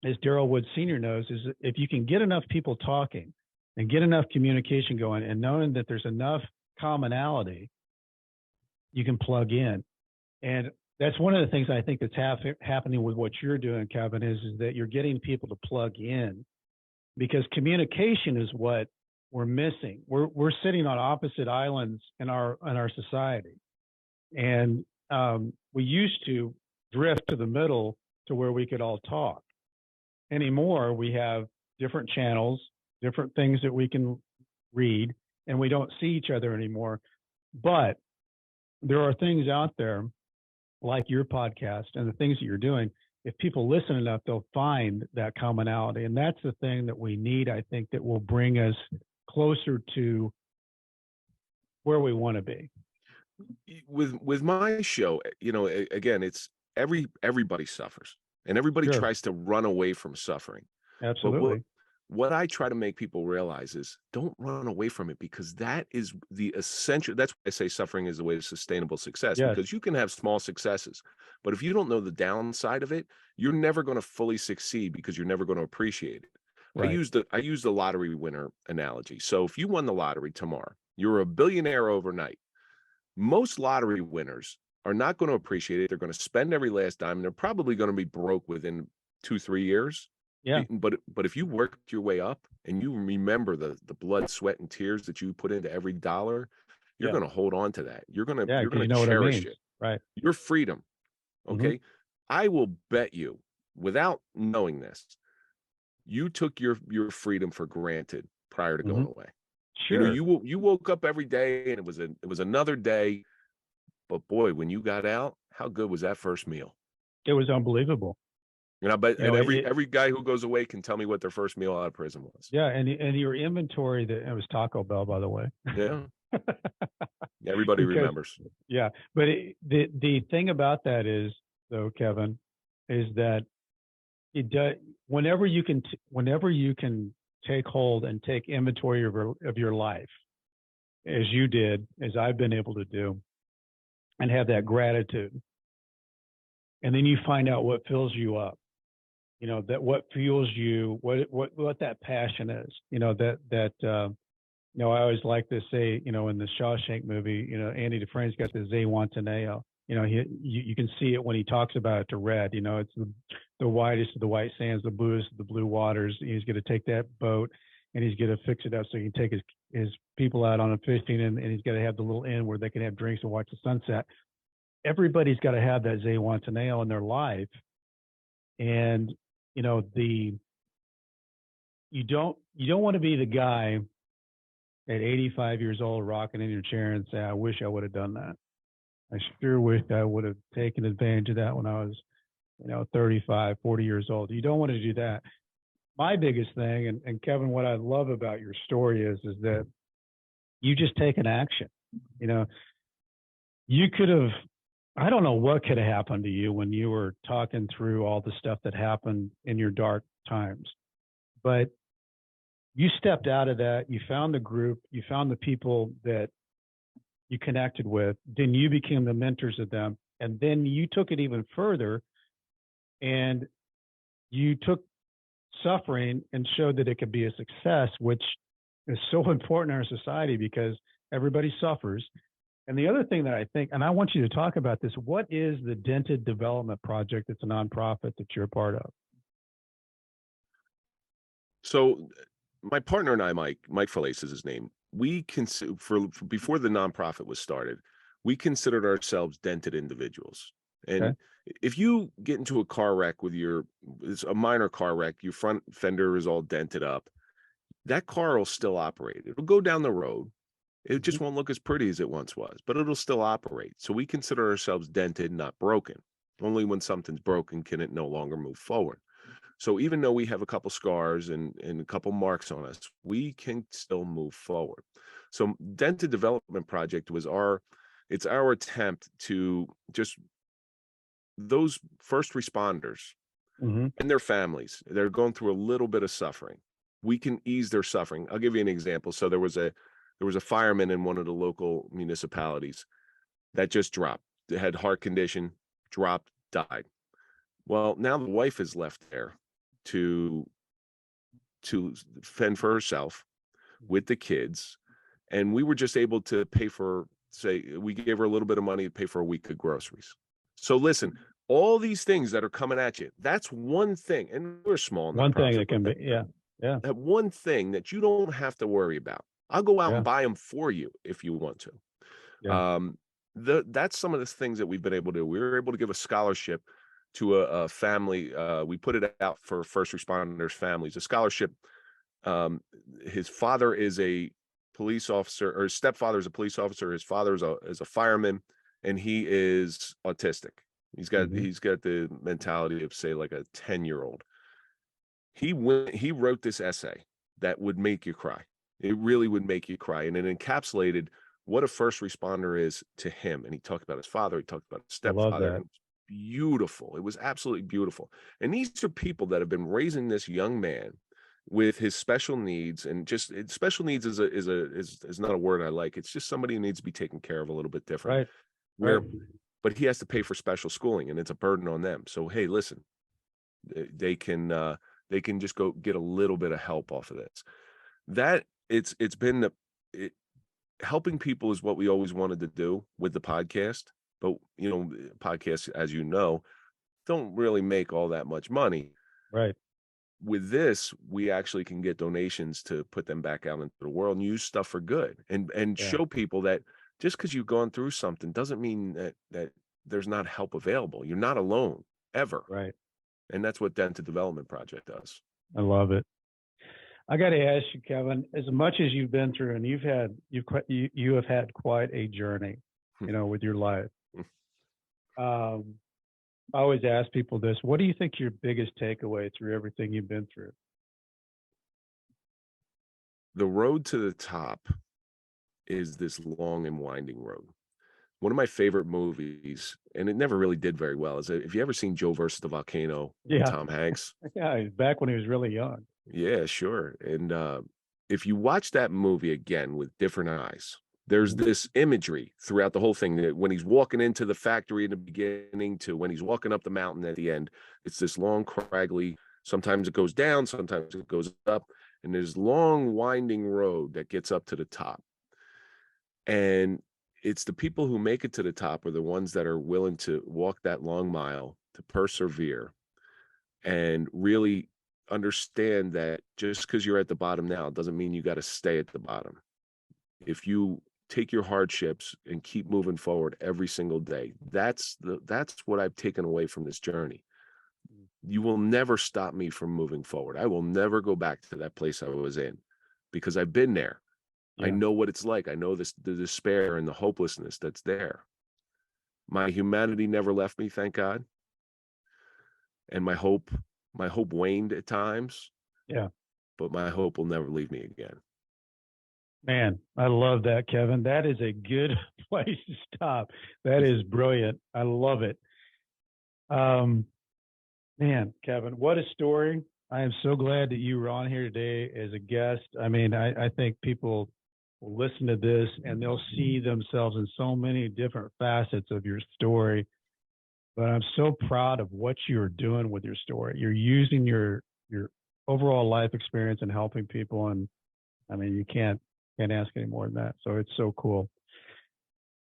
as Daryl Woods Sr. knows, is if you can get enough people talking and get enough communication going, and knowing that there's enough commonality, you can plug in. And that's one of the things I think that's happening with what you're doing, Kevin, is that you're getting people to plug in, because communication is what we're missing. We're sitting on opposite islands in our society, and we used to drift to the middle to where we could all talk. Anymore, we have different channels, different things that we can read, and we don't see each other anymore. But there are things out there like your podcast and the things that you're doing. If people listen enough, they'll find that commonality. And that's the thing that we need, I think, that will bring us closer to where we want to be. With my show, again, it's everybody suffers, and everybody Sure. tries to run away from suffering. But Absolutely. what I try to make people realize is don't run away from it, because that is the essential. That's why I say suffering is the way to sustainable success, Yes. because you can have small successes, but if you don't know the downside of it, you're never going to fully succeed, because you're never going to appreciate it. Right. I use the lottery winner analogy. So if you won the lottery tomorrow, you're a billionaire overnight. Most lottery winners are not going to appreciate it. They're going to spend every last dime, and they're probably going to be broke within 2-3 years. Yeah. But if you worked your way up and you remember the blood, sweat, and tears that you put into every dollar, you're Yeah. going to hold on to that. You're Yeah. going Because to you know what it cherish means. it. Right. Your freedom. Hmm. Okay. I will bet you, without knowing this, you took your freedom for granted prior to Hmm. going away. Sure. You woke up every day and it was another day. But boy, when you got out, how good was that first meal? It was unbelievable. And I bet, You and know, every guy who goes away can tell me what their first meal out of prison was. yeah. And your inventory, that it was Taco Bell, by the way. Yeah, everybody Because, remembers. yeah. But the thing about that is, though, Kevin, is that it does, whenever you can, whenever you can take hold and take inventory of your life, as you did, as I've been able to do, and have that gratitude, and then you find out what fills you up, you know, that what fuels you, what that passion is, you know, you know, I always like to say, you know, in the Shawshank movie, you know, Andy Dufresne's got the Zewantaneo. You know, you can see it when he talks about it to Red. You know, it's the whitest of the white sands, the bluest of the blue waters. He's going to take that boat and he's going to fix it up so he can take his people out on a fishing, and he's got to have the little inn where they can have drinks and watch the sunset. Everybody's got to have that Zewantaneo in their life. And, you know, you don't want to be the guy at 85 years old rocking in your chair and say, I wish I would have done that. I sure wish I would have taken advantage of that when I was, you know, 35, 40 years old. You don't want to do that. My biggest thing, and Kevin, what I love about your story is that you just take an action. You know, you could have, I don't know what could have happened to you when you were talking through all the stuff that happened in your dark times, but you stepped out of that. You found the group, you found the people that you connected with, then you became the mentors of them. And then you took it even further and you took suffering and showed that it could be a success, which is so important in our society because everybody suffers. And the other thing that I think, and I want you to talk about this, what is the Dented Development Project? It's a nonprofit that you're a part of. So my partner and I, Mike Falaise is his name. We for before the nonprofit was started, we considered ourselves dented individuals. And Okay. if you get into a car wreck it's a minor car wreck, your front fender is all dented up, that car will still operate. It'll go down the road. It Mm-hmm. just won't look as pretty as it once was, but it'll still operate. So we consider ourselves dented, not broken. Only when something's broken can it no longer move forward. So even though we have a couple scars and a couple marks on us, we can still move forward. So Dented Development Project it's our attempt to just those first responders Mm-hmm. and their families, they're going through a little bit of suffering. We can ease their suffering. I'll give you an example. So there was a fireman in one of the local municipalities that just dropped. They had heart condition, dropped, died. Well, now the wife is left there to fend for herself with the kids, and we were just able to pay for, say, we gave her a little bit of money to pay for a week of groceries. So listen, all these things that are coming at you, that's one thing, and we're small One thing nonprofit, that can but be, yeah, yeah, that one thing that you don't have to worry about. I'll go out yeah, and buy them for you if you want to. yeah. That's some of the things that we've been able to do. We were able to give a scholarship to a family. We put it out for first responders families. A scholarship. His father is a police officer, or his stepfather is a police officer. His father is a fireman, and he is autistic. Mm-hmm. He's got the mentality of, say, like a 10-year-old. He wrote this essay that would make you cry. It really would make you cry, and it encapsulated what a first responder is to him. And he talked about his father, he talked about his I love stepfather, that. and it was beautiful. It was absolutely beautiful. And these are people that have been raising this young man with his special needs, and just special needs is not a word I like. It's just somebody who needs to be taken care of a little bit different. Right. Where Right. but he has to pay for special schooling, and it's a burden on them. So hey, listen, they can just go get a little bit of help off of this. That it's been it, helping people is what we always wanted to do with the podcast. But podcasts, as you know, don't really make all that much money. Right. With this, we actually can get donations to put them back out into the world and use stuff for good, and Yeah. show people that just because you've gone through something doesn't mean that there's not help available. You're not alone ever. Right. And that's what Dented Development Project does. I love it. I got to ask you, Kevin, as much as you've been through, and you have had quite a journey, with your life. Um, I always ask people this: what do you think your biggest takeaway through everything you've been through? The road to the top is this long and winding road. One of my favorite movies, and it never really did very well, is have you ever seen Joe versus the Volcano with Yeah. Tom Hanks? Yeah, back when he was really young. Yeah, sure. And if you watch that movie again with different eyes, there's this imagery throughout the whole thing that when he's walking into the factory in the beginning to when he's walking up the mountain at the end, it's this long, craggly, sometimes it goes down, sometimes it goes up, and there's long, winding road that gets up to the top. And it's the people who make it to the top are the ones that are willing to walk that long mile, to persevere, and really understand that just because you're at the bottom now doesn't mean you got to stay at the bottom. If you take your hardships and keep moving forward every single day, that's what I've taken away from this journey. You will never stop me from moving forward. I will never go back to that place I was in because I've been there. I Yeah. know what it's like. I know the despair and the hopelessness that's there. My humanity never left me, thank God. And my hope waned at times, Yeah. but my hope will never leave me again. Man, I love that, Kevin. That is a good place to stop. That is brilliant. I love it. Man, Kevin, what a story. I am so glad that you were on here today as a guest. I mean, I think people will listen to this and they'll see themselves in so many different facets of your story. But I'm so proud of what you're doing with your story. You're using your overall life experience and helping people, and I mean, you can't ask any more than that. So it's so cool.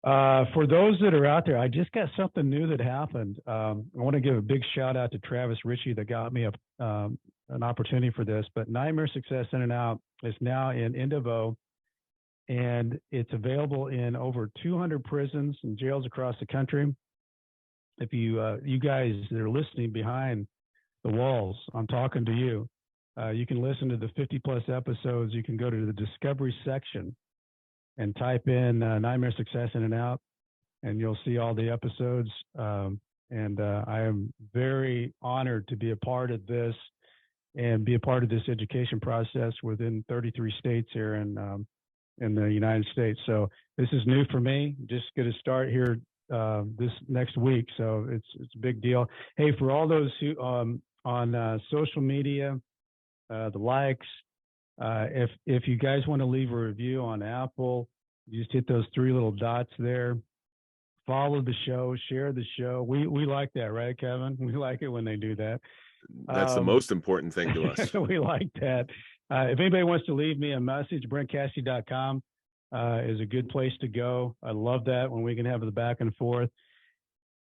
For those that are out there, I just got something new that happened. I want to give a big shout out to Travis Ritchie that got me an opportunity for this. But Nightmare Success In and Out is now in Indivo, and it's available in over 200 prisons and jails across the country. If you guys that are listening behind the walls, I'm talking to you. You can listen to the 50 plus episodes. You can go to the discovery section and type in Nightmare Success In and Out, and you'll see all the episodes. And I am very honored to be a part of this and be a part of this education process within 33 states here in the United States. So this is new for me. Just going to start here this next week. So it's a big deal. Hey, for all those who on social media, the likes, if you guys want to leave a review on Apple, you just hit those three little dots there. Follow the show, share the show. We like that, right, Kevin? We like it when they do that. That's the most important thing to us. We like that. If anybody wants to leave me a message, BrentCassidy.com is a good place to go. I love that when we can have the back and forth.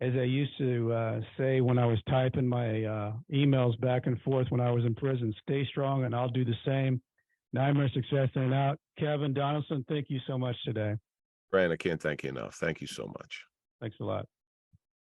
As I used to say when I was typing my emails back and forth when I was in prison, stay strong, and I'll do the same. Nightmare Success In and Out. Kevin Donaldson, thank you so much today. Brian, I can't thank you enough. Thank you so much. Thanks a lot.